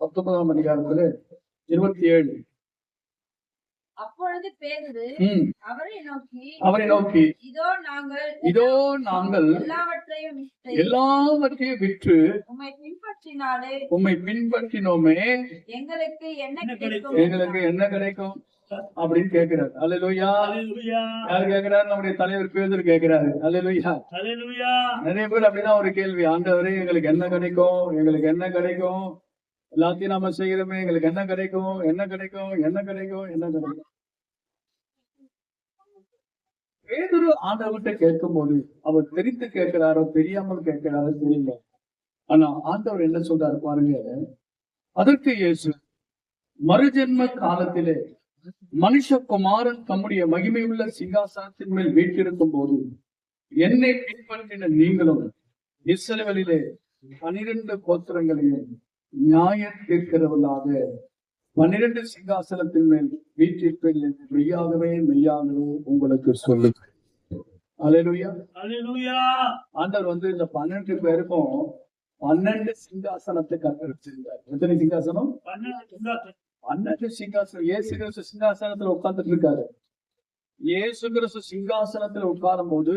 19ஆம் அதிகாரத்துல 27. அப்பொழுது பேதுரு அவரை நோக்கி இதோ நாங்கள் எல்லாவற்றையும் விற்று உம்மை பின்பற்றினோமே, எங்களுக்கு என்ன கிடைக்கும் அப்படின்னு கேட்கிறார். அல்லேலூயா. யாரு கேட்கிறாரு? நம்முடைய தலைவர் பேதுரு கேட்கிறாரு. அல்லேலூயா. நிறைய பேர் அப்படிதான் ஒரு கேள்வி, ஆண்டவரே எங்களுக்கு என்ன கிடைக்கும், எங்களுக்கு என்ன கிடைக்கும், எல்லாத்தையும் நாம செய்கிறோமே, எங்களுக்கு என்ன கிடைக்கும், என்ன கிடைக்கும், என்ன கிடைக்கும், என்ன கிடைக்கும். பேதுரு ஆண்டவர்கிட்ட கேட்கும் போது அவர் தெரிந்து கேட்கிறாரோ தெரியாமல் கேட்கிறாரோ தெரியல. ஆனா ஆண்டவர் என்ன சொல்றாரு பாருங்க. அதற்கு இயேசு, மறுஜென்ம காலத்திலே மனுஷகுமாரன் தம்முடைய மகிமை உள்ள சிங்காசனத்தின் மேல் வீற்றிருக்கும் போது என்னை பின்பற்றின நீங்களும் இஸ்ரவேலிலே 12 கோத்திரங்களையும் நியாயம் தீர்க்கிறவர்களாக 12 சிங்காசனத்தின் மேல் வீற்றிருப்பேன் என்று மெய்யாகவே மெய்யாகவே உங்களுக்கு சொல்லுங்க. அல்லேலூயா, அல்லேலூயா. ஆண்டவர் இந்த 12 பேருக்கும் 12 சிங்காசனத்தை கற்று வச்சிருந்தார். எத்தனை சிங்காசனம்? பன்னெண்டு சிங்காசனம். இயேசு கிறிஸ்து சிங்காசனத்துல உட்கார்ந்துட்டு இருக்காரு. இயேசு கிறிஸ்து சிங்காசனத்துல உட்காரும் போது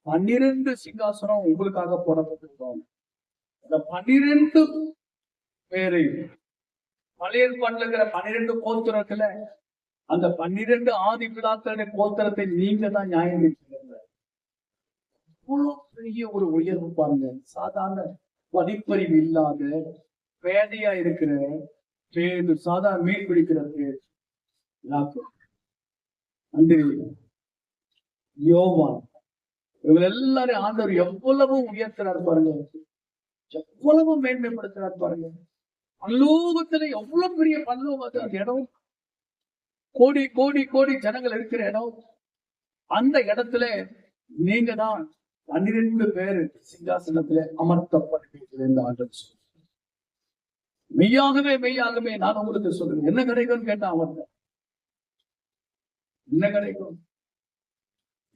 12 சிங்காசனம் உங்களுக்காக போடப்பட்டிருக்கோம். அந்த 12 பேரை பழைய ஏற்பாட்டுல இருக்கிற 12 கோத்திரத்துல அந்த 12 ஆதி பிதாக்களுடைய கோத்திரத்தை நீங்க தான் நியாயம் தீர்க்கிறீங்க. அவ்வளவு பெரிய ஒரு உயர்வு பாருங்க. சாதாரண படிப்பறிவு இல்லாத பேதையா இருக்கிற பேரு, சாதாரண மீன் பிடிக்கிற பேர், யோவான், இவங்க எல்லாரும் ஆண்டவர் எவ்வளவு உயர்த்துறாரு பாருங்க, எவ்வளவு மேன்மைப்படுத்துறாரு பாருங்க. பல்லோகத்துல எவ்வளவு பெரிய பல்லோகம், அந்த இடம் கோடி கோடி கோடி ஜனங்கள் இருக்கிற இடம். அந்த இடத்துல நீங்க தான் 12 பேர் சிங்காசனத்துல அமர்த்தப்பட்டிருக்கிறது இந்த ஆண்டவர். மெய்யாகவே மெய்யாகவே நான் உங்களுக்கு சொல்றேன், என்ன கிடைக்கும்னு கேட்டா அவன் என்ன கிடைக்கும்?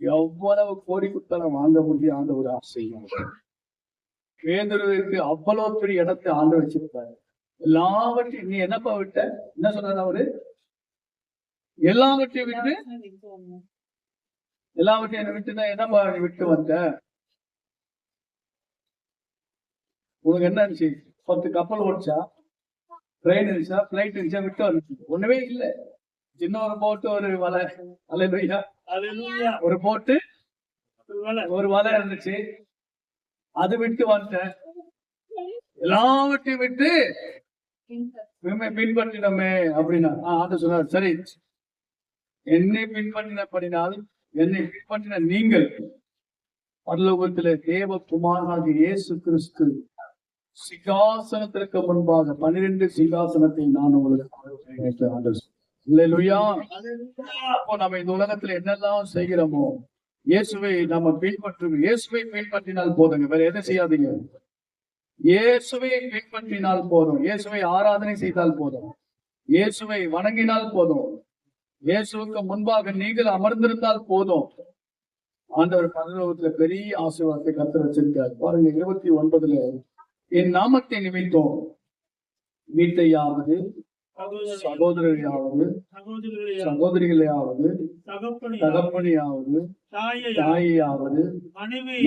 எவ்வளவு கோடி குத்தலம் வாங்க முடியும் ஆண்டவர் ஆசையும். பேதுருவுக்கு அவ்வளவு பெரிய இடத்தை ஆண்டு வச்சிருப்பாரு. எல்லாவற்றையும் நீ என்னப்பா விட்ட, என்ன சொன்னாரு அவரு? எல்லாவற்றையும் விட்டு, எல்லாவற்றையும் என்ன விட்டுனா என்னப்பா விட்டு வந்த? உனக்கு என்ன இருந்துச்சு? 10 கப்பல் ஓடிச்சா, ட்ரெயின் இருந்துச்சா, பிளைட் இருந்துச்சா, விட்டு வந்துச்சு? ஒண்ணுமே இல்லை. சின்ன ஒரு போட்டு, ஒரு வலை, ஒரு போட்டு, ஒரு வலை இருந்துச்சு, அது விட்டு வந்துட்டேன். எல்லாவற்றையும் விட்டு பின்பற்றினோமே அப்படின்னா ஆண்டு சொன்னார், சரி, என்னை பின்பற்றினபடினால் என்னை பின்பற்றின நீங்கள் பரலோகத்திலே தேவகுமாரனாகிய இயேசு கிறிஸ்து சிங்காசனத்திற்கு முன்பாக 12 சிங்காசனத்தை நான் உங்களுக்கு ஆண்டு. அப்போ நம்ம இந்த உலகத்துல என்னெல்லாம் செய்கிறோமோ இயேசுவை நம்ம இயேசுவை பின்பற்றினால் போதுங்க, வேற எதை செய்யாதீங்க. இயேசுவை பின்பற்றினால் போதும், இயேசுவை ஆராதனை செய்தால் போதும், இயேசுவை வணங்கினால் போதும், இயேசுவுக்கு முன்பாக நீங்கள் அமர்ந்திருந்தால் போதும். ஆண்டவர் பரலோகத்துல பெரிய ஆசீர்வாதத்தை கர்த்தர் வச்சிருக்கார் பாருங்க. 29 என் நாமத்தை நிமித்தம் வீட்டையாவது, சகோதரரையாவது, சகோதரிகளையாவது, தகப்பனையாவது, தாயையாவது,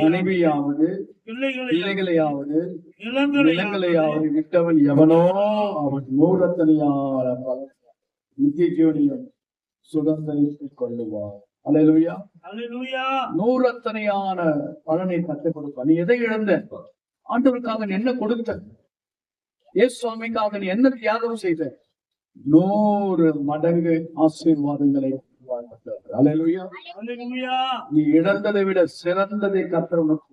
மனைவியாவது, பிள்ளைகளையாவது, நிலங்களையாவது விட்டவன் எவனோ அவன் 100 நித்திய ஜீவனையும் சுதந்திரித்துக் கொள்ளுவார். அல்லேலூயா, 100 பலனை கற்றுக் கொடுப்பார். நீ எதை இழந்த? ஆண்டவருக்காக நீ என்ன கொடுத்த? இயேசு சுவாமிக்காக நீ என்ன தியாகம் செய்த? 100 மடங்கு ஆசீர்வாதங்களை. அல்லேலூயா. நீ இழந்ததை விட சிறந்ததை கர்த்தர் உனக்கு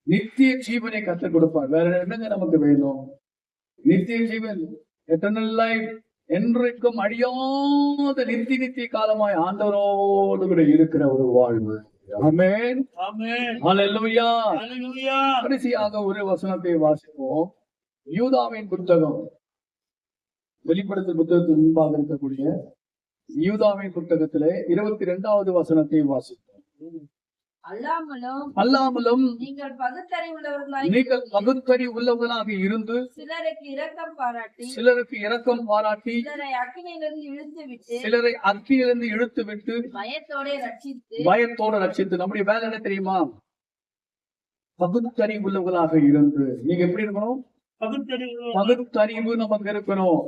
நித்திய ஜீவனை கற்றுக் கொடுப்பார். வேற என்னங்க நமக்கு வேணும்? நித்திய ஜீவன், எட்டர்னல் லைஃப், என்றைக்கும் அழியாத நித்திய காலமாய் ஆண்டவரோடு கூட இருக்கிற ஒரு வாழ்வு. ஆமென், ஹல்லேலூயா. கடைசியாக ஒரு வசனத்தை வாசிப்போம். யூதாவின் புத்தகம், வெளிப்படுத்தல் புத்தகத்துக்கு முன்பாக இருக்கக்கூடிய யூதாவின் புத்தகத்திலே 22வது வசனத்தை வாசிப்போம். அல்லாமலும் நீங்கள் பகுத்தறிவு உள்ளவர்களாக இருந்து சிலருக்கு இரக்கம் பாராட்டி சிலரை அக்கினியிலிருந்து இழுத்து விட்டு பயத்தோட ரட்சித்து. நம்முடைய வேலை என்ன தெரியுமா? பகுத்தறிவு உள்ளவர்களாக இருந்து. நீங்க எப்படி இருக்கணும்? பகுத்தறிவு நமக்கு இருக்கணும்.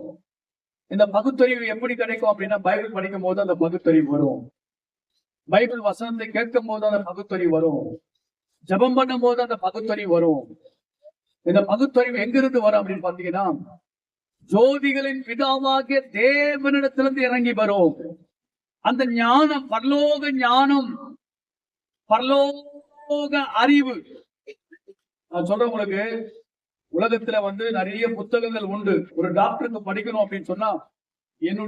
இந்த பகுத்தறிவு எப்படி கிடைக்கும் அப்படின்னா, பைபிள் படிக்கும் போது அந்த பகுத்தறிவு வரும், பைபிள் வசனத்தை கேட்கும் போது அந்த பகுத்தறிவு வரும், ஜெபம் பண்ணும் போது அந்த பகுத்தறிவு வரும். இந்த பகுத்தறிவு எங்கிருந்து வரும் அப்படின்னு பாத்தீங்கன்னா, ஜோதிகளின் பிதாவாகிய தேவனிடத்திலிருந்து இறங்கி வரும். அந்த ஞானம், பரலோக ஞானம், பரலோக அறிவு. நான் சொல்றேன் உங்களுக்கு, உலகத்துல நிறைய புத்தகங்கள் உண்டு. ஒரு டாக்டருக்கு படிக்கணும் அப்படின்னு சொன்னா, என்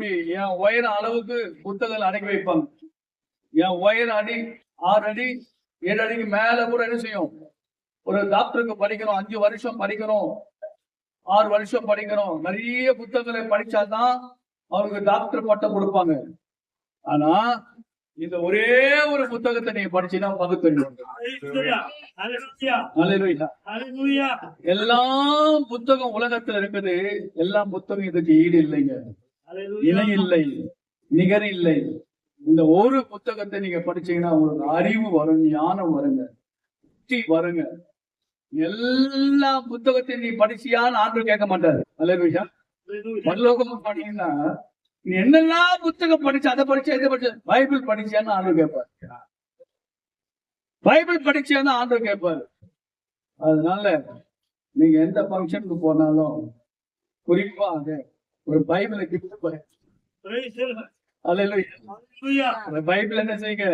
உயர அளவுக்கு புத்தகங்கள் அடக்கி வைப்பாங்க. என் உயர 6 அடி 7 அடிக்கு மேல கூட என்ன செய்யும்? ஒரு டாக்டருக்கு படிக்கணும், 5 வருஷம் படிக்கணும், 6 வருஷம் படிக்கணும், நிறைய புத்தகங்களை படிச்சாதான் அவருக்கு டாக்டர் பட்டம் கொடுப்பாங்க. ஆனா இந்த ஒரே ஒரு புத்தகத்தை நீங்க படிச்சீங்கன்னா பகுத்தறிவு வந்துடும். Hallelujah. அல்லேலூயா. Hallelujah. எல்லா புத்தகம் உலகத்துல இருக்குது, எல்லா புத்தகம் இதுக்கு ஈடு இல்லைங்க, இணை Hallelujah. இல்லை, நிகர் இல்லை. இந்த ஒரு புத்தகத்தை நீங்க படிச்சீங்கன்னா உங்களுக்கு அறிவு வரும், ஞானம் வருங்க, புத்தி வருங்க. எல்லா புத்தகத்தையும் நீ படிச்சியான்னு ஆண்டு கேட்க மாட்டாரு. அல்லேலூயா. Hallelujah. பரலோகமும் பண்ணீங்கன்னா நீ என்னெல்லாம் புத்தகம் படிச்ச, அதை படிச்ச, இதை படிச்ச, பைபிள் படிச்சியான்னு ஆண்டு கேட்பாரு. பைபிள் படிச்சியான்னு ஆண்டு கேட்பாரு. அதனால நீங்க எந்த ஃபங்க்ஷனுக்கு போனாலும் குறிப்பாக ஒரு பைபிளை கிஃப்ட் பண்ணு. Praise the Lord. Hallelujah. Hallelujah. அந்த பைபிள் என்ன செய்யுங்க,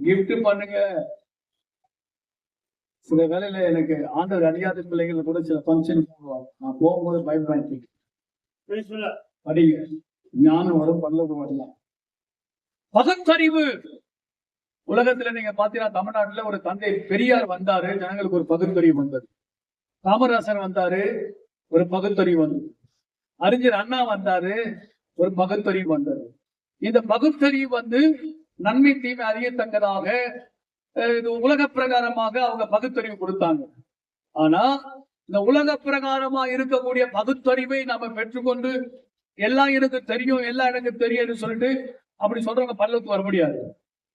கிஃப்ட் பண்ணுங்க. சில வேளையில எனக்கு ஆண்டவர் அறியாத பிள்ளைகள் கூட சில ஃபங்க்ஷன் போடுவாங்க. நான் போகும்போது பைபிள் வாங்கி Praise the Lord. படிங்க, ஞானம் வரும், பரலோகம் வரலாம். பகுத்தறிவு உலகத்துல நீங்க பாத்தீங்கன்னா தமிழ்நாட்டுல ஒரு தந்தை பெரியார் வந்தாரு, ஜனங்களுக்கு ஒரு பகுத்தறிவு வந்தது. காமராசர் வந்தாரு, ஒரு பகுத்தறிவு வந்தது. அறிஞர் அண்ணா வந்தாரு, ஒரு பகுத்தறிவு வந்தது. இந்த பகுத்தறிவு வந்து நன்மை தீமை அறியத்தக்கதாக இது உலக பிரகாரமாக அவங்க பகுத்தறிவு கொடுத்தாங்க. ஆனா இந்த உலக பிரகாரமா இருக்கக்கூடிய பகுத்தறிவை நாம பெற்றுக்கொண்டு எல்லாம் எனக்கு தெரியும், எல்லாம் எனக்கு தெரியும்னு சொல்லிட்டு அப்படி சொல்றவங்க பரலோகத்துக்கு வர முடியாது.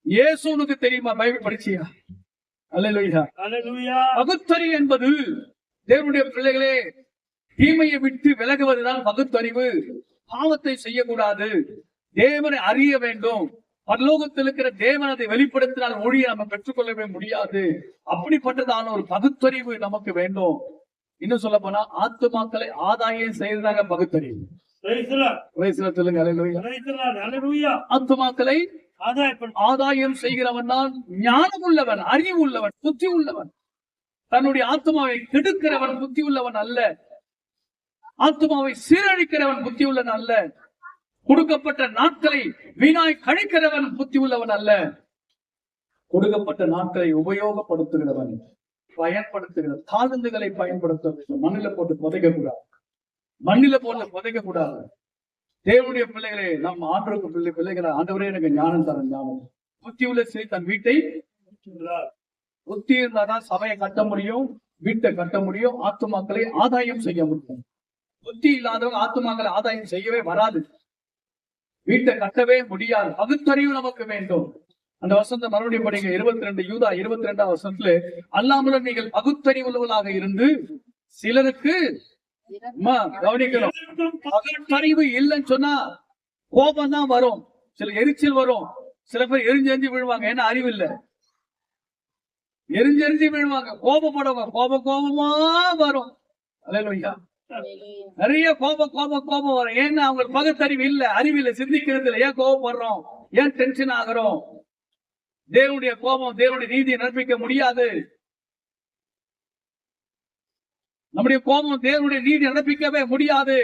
இயேசுவுக்கு தெரியுமா? பைபிள் படிச்சியா? அல்லேலூயா. Hallelujah. பகுத்தறிவு என்பது தேவனுடைய பிள்ளைகளே, தீமையை விட்டு விலகுவதுதான் பகுத்தறிவு. பாவத்தை செய்யக்கூடாது, தேவனை அறிய வேண்டும். பரலோகத்தில் இருக்கிற தேவன் அதை வெளிப்படுத்தினால் ஒழிய நம்ம பெற்றுக்கொள்ளவே முடியாது. அப்படிப்பட்டதான ஒரு பகுத்தறிவு நமக்கு வேண்டும். இன்னும் சொல்ல போனா ஆத்துமாக்களை ஆதாயம் செய்யறதாங்க பகுத்தறிவு. Praise the Lord. Praise the Lord. சொல்லுங்க அல்லேலூயா. Praise the Lord. Hallelujah. ஆத்துமாக்களை ஆதாயப்படும். ஆதாயம் செய்கிறவன் தான் ஞானம் உள்ளவன், அறிவு உள்ளவன், புத்தி உள்ளவன். தன்னுடைய ஆத்மாவை கெடுக்கிறவன் புத்தி உள்ளவன் அல்ல. ஆத்மாவை சீரழிக்கிறவன் புத்தி உள்ளவன் அல்ல. கொடுக்கப்பட்ட நாட்களை வீணாய் கழிக்கிறவன் புத்தி உள்ளவன் அல்ல. கொடுக்கப்பட்ட நாட்களை உபயோகப்படுத்துகிறவன், பயன்படுத்துகிற தாழ்ந்துகளை பயன்படுத்த வேண்டும். மண்ணில போட்டு புதைக்க கூடாது, மண்ணில போட்டு புதைக்க கூடாது. தேவனுடைய பிள்ளைகளே, நம் ஆண்டவருக்கு பிள்ளைகளை, ஆண்டவரே எனக்கு ஞானம் தர, ஞானம். புத்தி உள்ள ஸ்திரீ தன் வீட்டை, புத்தி இருந்தாதான் சபையை கட்ட முடியும், வீட்டை கட்ட முடியும், ஆத்துமாக்களை ஆதாயம் செய்ய முடியும். புத்தி இல்லாதவங்க ஆத்துமாக்களை ஆதாயம் செய்யவே வராது, வீட்டை கட்டவே முடியாது. பகுத்தறிவு நமக்கு வேண்டும். அந்த வசனத்தை மறுபடியும் படிங்க. 22 யூதா 22ஆம் வசனத்துல, அல்லாமலும் நீங்கள் பகுத்தறிவுள்ளவர்களாக இருந்து சிலருக்கு கவனிக்கணும். பகுத்தறிவு இல்லைன்னு சொன்னா கோபம் தான் வரும், சில எரிச்சல் வரும், சில பேர் எரிஞ்செறிஞ்சு விழுவாங்க. ஏன்னா அறிவு இல்ல, எரிஞ்செறிஞ்சு விழுவாங்க. கோபப்படுவாங்க, கோபமா வரும். அல்லேலூயா. நிறைய கோபம் வரும். ஏன்னா அவங்களுக்கு பகுத்தறிவு இல்ல, அறிவு இல்ல, சிந்திக்கிறது இல்ல. ஏன் கோபப்படுறோம், ஏன் டென்ஷன் ஆகிறோம்? தேவனுடைய கோபம் தேவனுடைய நீதியை நடப்பிக்க முடியாது. நம்முடைய கோபம் தேவனுடைய நீதி நடப்பிக்கவே முடியாது.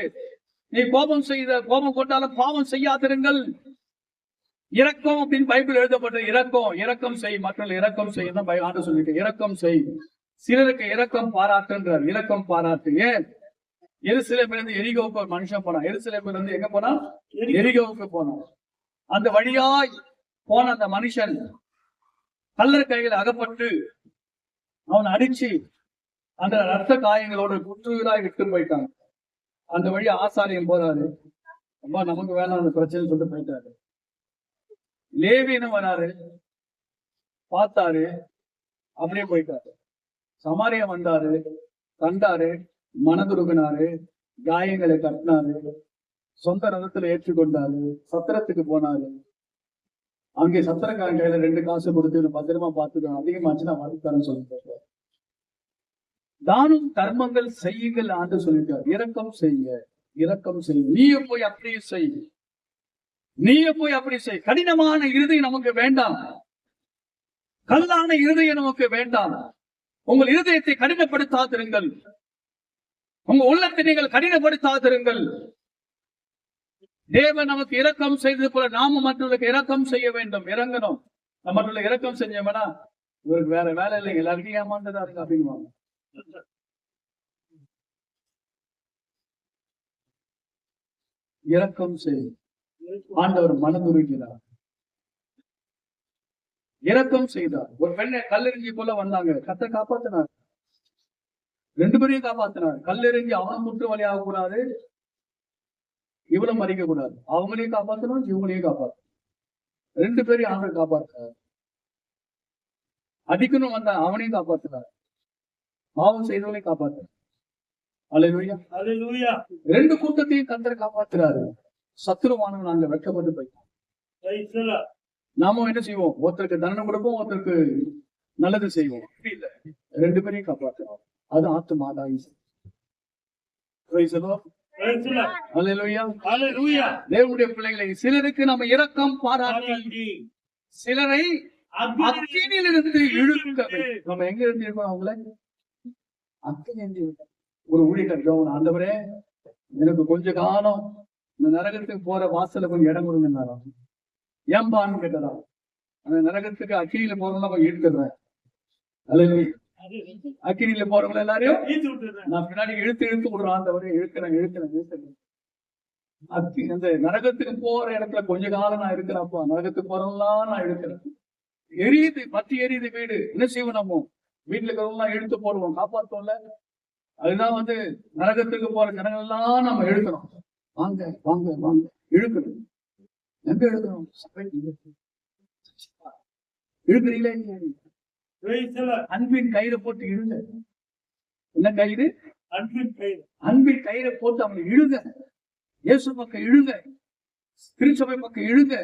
நீ கோபம் கொண்டாலும் பாவம் செய்யாதிருங்கள். இரக்கம் அப்படின்னு பைபிள் எழுதப்பட்டது. இரக்கம் செய், மற்றவர்கள் இரக்கம் செய்யும் ஆண்டு சொல்லிட்டு, இரக்கம் செய். சிலருக்கு இரக்கம் பாராட்டுன்றார். இரக்கம் பாராட்டு. ஏன்? எருசலேமிலிருந்து இருந்து எரிகோவுக்கு ஒரு மனுஷன் போனான். எருசலேமிலிருந்து இருந்து எங்க போனான்? எரிகோவுக்கு போனான். அந்த வழியாய் போன அந்த மனுஷன் கல்லர் கையில் அகப்பட்டு அவன் அடிச்சு அந்த ரத்த காயங்களோட குற்றுயிராய் விட்டு போயிட்டாங்க. அந்த வழி ஆசாரியம் போறாரு, ரொம்ப நமக்கு வேணாம் அந்த பிரச்சனை சொல்லிட்டு போயிட்டாரு. லேவின்னு வராரு, பார்த்தாரு, அப்படியே போயிட்டாரு. சமாரியம் வந்தாரு, கண்டாரு, மனதுருகினாரு, காயங்களை கட்டினாரு, சொந்த ரதத்துல ஏற்றுக்கொண்டாரு, சத்திரத்துக்கு போனாரு. அங்கே சத்திரக்காரன் கையில 2 காசு கொடுத்து பத்திரமா பார்த்துக்கணும், அதிகமாச்சுன்னா மறுக்காரன்னு சொல்லிட்டு, தானும் கர்மங்கள் செய்யுங்கள் ஆண்டு சொல்லிட்டார். இரக்கம் செய்யுங்க, இரக்கம் செய்யுங்க. நீயே போய் அப்படியே செய், நீயே போய் அப்படி செய். கடினமான இருதயம் நமக்கு வேண்டாம், கல்லான இருதயம் நமக்கு வேண்டாம். உங்கள் இருதயத்தை கடினப்படுத்தாதிருங்கள், உங்க உள்ளத்தை நீங்கள் கடினப்படுத்தாதிருங்கள். தேவன் நமக்கு இரக்கம் செய்தது போல நாம மற்றவர்களுக்கு இரக்கம் செய்ய வேண்டும். இறங்கணும். நம்ம மற்றவர்களுக்கு இரக்கம் செஞ்சோம்னா இவருக்கு வேற வேலை இல்லை, எல்லாருக்கும் ஏமாந்ததா இருக்கு அப்படின்னு. இரக்கம் செய். ஆண்டவர் மனதுருகிறார். இரக்கம் செய்தார். ஒரு பெண்ணை கல்லெறிஞ்சி போல வந்தாங்க, கர்த்தர் காப்பாத்தினார். 2 பேரையும் காப்பாத்தினார். கல்லெறிஞ்சி அவன் முற்று வழி ஆகக்கூடாது, இவளும் மறிக்க கூடாது. அவங்களையும் காப்பாத்தணும், இவங்களையும் காப்பாத்தணும். 2 பேரையும் ஆண்டவர் காப்பாத்தினார். அடிக்கணும் வந்தா அவனையும் காப்பாத்தினார், பாவம் செய்தவங்களையும் காப்பாத்தினார். அல்லேலூயா. அல்லேலூயா. 2 கூட்டத்தையும் கர்த்தர் காப்பாத்துறாரு. சத்துருவானவன் அங்க வெட்கப்பட்டு போயிட்டான். Praise the Lord. நாம என்ன செய்வோம்? ஒருத்தருக்கு தண்டனை கொடுப்போம், ஒருத்தருக்கு நல்லது செய்வோம். அப்படி இல்ல, 2 பேரையும் காப்பாற்றுறோம். அது ஆத்துமாதாயி. Praise the Lord. Praise the Lord. Hallelujah. Hallelujah. தேவனுடைய பிள்ளைகளை சிலருக்கு நம்ம இரக்கம் பாராட்டி பாராட்டி சிலரை அக்கினியிலிருந்து இழுக்க வேண்டும். நம்ம எங்க இருந்து இருக்கோம்? அவங்கள அக்கினி இருந்து இழுக்க. ஒரு ஊழியர் ஆண்டவரே, எனக்கு கொஞ்ச காலம் இந்த நரகத்துக்கு போற வாசல்ல கொஞ்சம் இடம் கொடுங்கன்னாராம். ஏம்பான்னு கேட்டதா? அந்த நரகத்துக்கு அக்கினியில போறவங்க கொஞ்சம் இழுத்துடுறேன். அல்லேலூயா. அக்கினியில போறவங்க எல்லாரையும் ஈத்து விட்டுறேன். நான் பின்னாடி இழுத்து விடுறேன். ஆண்டவரே இழுக்கிறேன். அந்த நரகத்துக்கு போற இடத்துல கொஞ்ச காலம் நான் இருக்கிறப்பா, நரகத்துக்கு போறவங்களாம் நான் இழுக்கிறேன். எரியுது, பத்தி எரியுது வீடு. என்ன செய்வோம்? நம்ம வீட்டுல இருக்கிறவங்களாம் இழுத்து போடுவோம், காப்பாத்தோம்ல. அதுதான் நரகத்துக்கு போற ஜனங்கள் எல்லாம் நம்ம இழுக்கணும். வாங்க வாங்க வாங்க, இழுக்கணும். எங்க இழுக்கணும்? இழுக்கிறீங்களே? Praise the Lord. அன்பின் கயிறை போட்டு இழுங்க. என்ன கயிறு? அன்பின் கயிறு. அன்பின் கயிறை போட்டு அவங்க இழுங்க. இயேசு பக்கம் இழுங்க, திருச்சபை பக்கம் இழுங்க,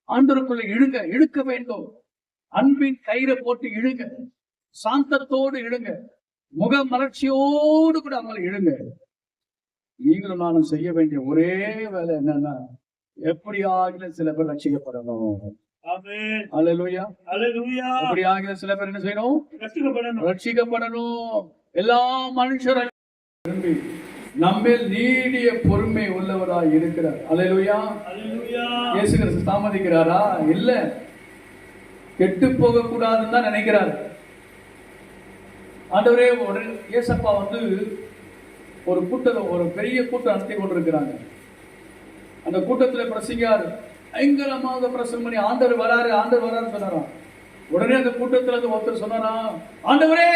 ஆண்டவருக்குள்ள இழுங்க. இழுக்க வேண்டும். அன்பின் கயிறை போட்டு இழுங்க, சாந்தத்தோடு இழுங்க, முக மலர்ச்சியோடு கூட அவங்களை இழுங்க. நீங்களும் நானும் செய்ய வேண்டிய ஒரே வேலை என்னன்னா, எப்படியாக சில பேர் ரட்சிக்கப்படணும். ஆமென். அல்லேலூயா. அல்லேலூயா. எப்படியாக சில பேர் என்ன செய்யணும்? ரட்சிக்கப்படணும். ரட்சிக்கப்படணும். எல்லா மனுஷரும் விரும்பி நம்மில் நீடிய பொறுமை உள்ளவராய் இருக்கிறார். அல்லேலூயா. அல்லேலூயா. இயேசு கிறிஸ்து தாமதிக்கிறாரா? இல்ல, கெட்டு போக கூடாதுன்னு தான் நினைக்கிறார். ஆண்டவரே, இயேசப்பா ஒரு கூட்டத்தை, ஒரு பெரிய கூட்டம் நடத்தி கொண்டிருக்கிறாங்க. அந்த கூட்டத்துல பிரசங்கியார் பயங்கரமாக பிரசங்கம் பண்ணி ஆண்டவர் வராரு சொன்னாராம். உடனே அந்த கூட்டத்துல ஒருத்தர் சொன்னாரா, ஆண்டவரே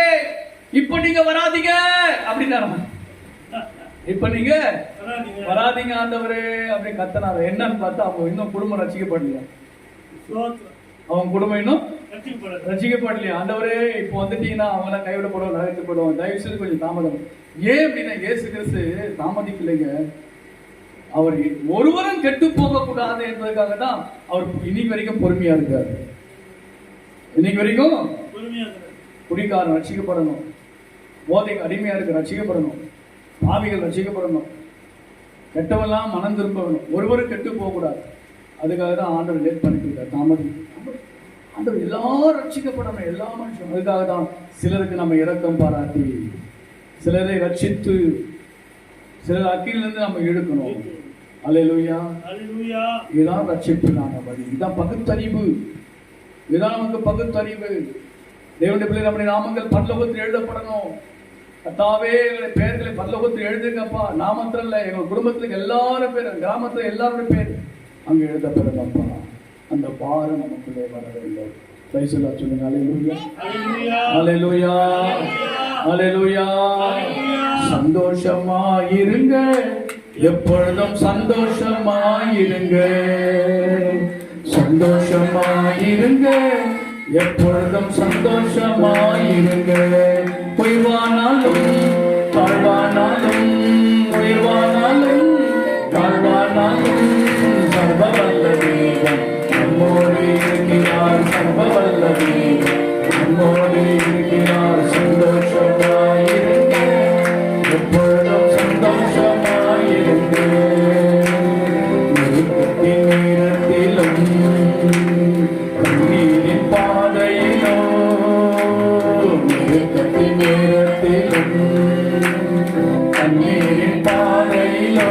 இப்ப நீங்க வராதீங்க அப்படின்னாராம். இப்ப நீங்க வராதீங்க ஆண்டவரே அப்படி கத்தனார. என்னன்னு பார்த்தா அவங்க இன்னும் குடும்பம் ரசிக்கப்படலையா? அவங்க குடும்பம் இன்னும் ரசிக்கப்படலையா? ஆண்டவரே இப்ப வந்துட்டீங்கன்னா அவங்க கைவிடப்படுவோம், நகைக்கப்படுவோம், தயவு செய்து கொஞ்சம் தாமதம். ஏன் அப்படின்னா, இயேசு கிறிஸ்து தாமதிக்கலைங்க. அவர் ஒருவரும் கெட்டு போக கூடாது என்பதற்காக தான் அவர் இன்னைக்கு வரைக்கும் பொறுமையா இருக்காரு. இன்னைக்கு வரைக்கும் குடிக்காரன் ரசிக்கப்படணும், போதைக்கு அடிமையா இருக்கு ரசிக்கப்படணும், பாவிகள் ரசிக்கப்படணும், கெட்டவெல்லாம் மனம் திரும்பணும், ஒருவரும் கெட்டு போக கூடாது. அதுக்காக தான் ஆண்டவர் லேட் பண்ணிட்டு இருக்காரு, தாமதி. ஆண்டவர் எல்லாரும் ரட்சிக்கப்படணும், எல்லா மனுஷனும். அதுக்காக தான் சிலருக்கு நம்ம இரக்கம் பாராட்டி, சிலரை ரட்சித்து, சிலர் அக்கிலிருந்து நம்ம இழுக்கணும். அல்லேலூயா. அல்லேலூயா. இதுதான் ரட்சிப்புக்கான வழி. இதுதான் பகுத்தறிவு. இதுதான் நமக்கு பகுத்தறிவு. தேவனுடைய பிள்ளை, நம்முடைய நாமங்கள் பரலோகத்தில் எழுதப்படணும். கர்த்தாவே, எங்களுடைய பெயர்களை பரலோகத்தில் எழுதுங்கப்பா. நாமத்தில் இல்ல, எங்க குடும்பத்துக்கு எல்லாரும் பேர், கிராமத்துல எல்லாருடைய பேர் அங்க எழுதப்படணும்ப்பா. அந்த பாரம் நமக்குள்ளே வரவில்லை. பிரைஸ் எல்லாம் சொல்லுங்க. அல்லேலூயா. அல்லேலூயா. அல்லேலூயா. சந்தோஷமாயிருங்க, எப்பொழுதும் சந்தோஷமாயிருங்க. சந்தோஷமாயிருங்க, எப்பொழுதும் சந்தோஷமாயிருங்க. உயர்வானாலும் தாழ்வானாலும், உயர்வானாலும் தாழ்வானாலும், சர்வவல்ல தேவன் நம்மோடு இருக்கிறார். சர்வவல்ல தேவன் நம்மோடு இருக்கிறார். சந்தோஷமாயிருங்க, எப்பொழுதும் சந்தோஷமாயிருங்க. நெருக்கத்தின் நேரத்திலும் கண்ணீரின் பாதையிலோ, நெருக்கத்தின் நேரத்திலும் கண்ணீரின் பாதையிலோ,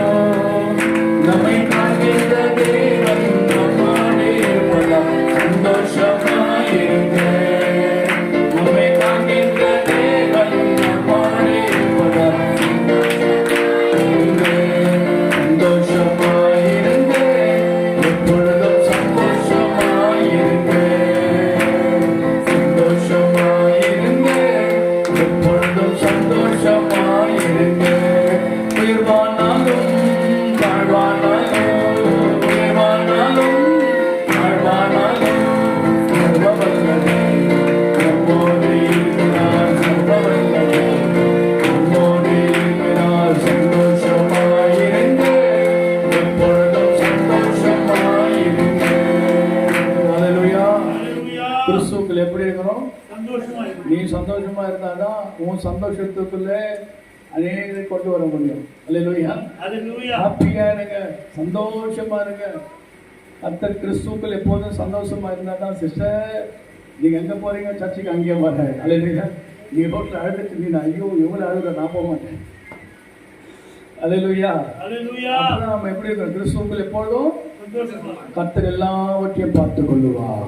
சந்தோஷமா இருக்கு. நீ சந்தோஷமா இருந்தாதான் உன் சந்தோஷத்துக்குள்ள அநேகரை கொண்டு வர முடியும். அல்லேலூயா. ஹalleluya. ஹாப்பியா இருங்க, சந்தோஷமா இருங்க. கர்த்தர் கிறிஸ்துவுக்குள் எப்போதும் சந்தோஷமா இருந்தாதான் சிஸ்டர் நீங்க எங்க போறீங்க சர்ச்சுக்கு அங்கேயே வர. அல்லேலூயா. நீ ரோட்ல அழுதுட்டு நீ ஐயோ எவ்வளவு அழுத நான் போக மாட்டேன். அல்லேலூயா. ஹalleluya. அப்பதான் நம்ம எப்படி இருக்கோம்? கிறிஸ்துவுக்குள் எப்பொழுதும் சந்தோஷமா. கர்த்தர் எல்லாவற்றையும் பார்த்துக் கொள்ளுவார்.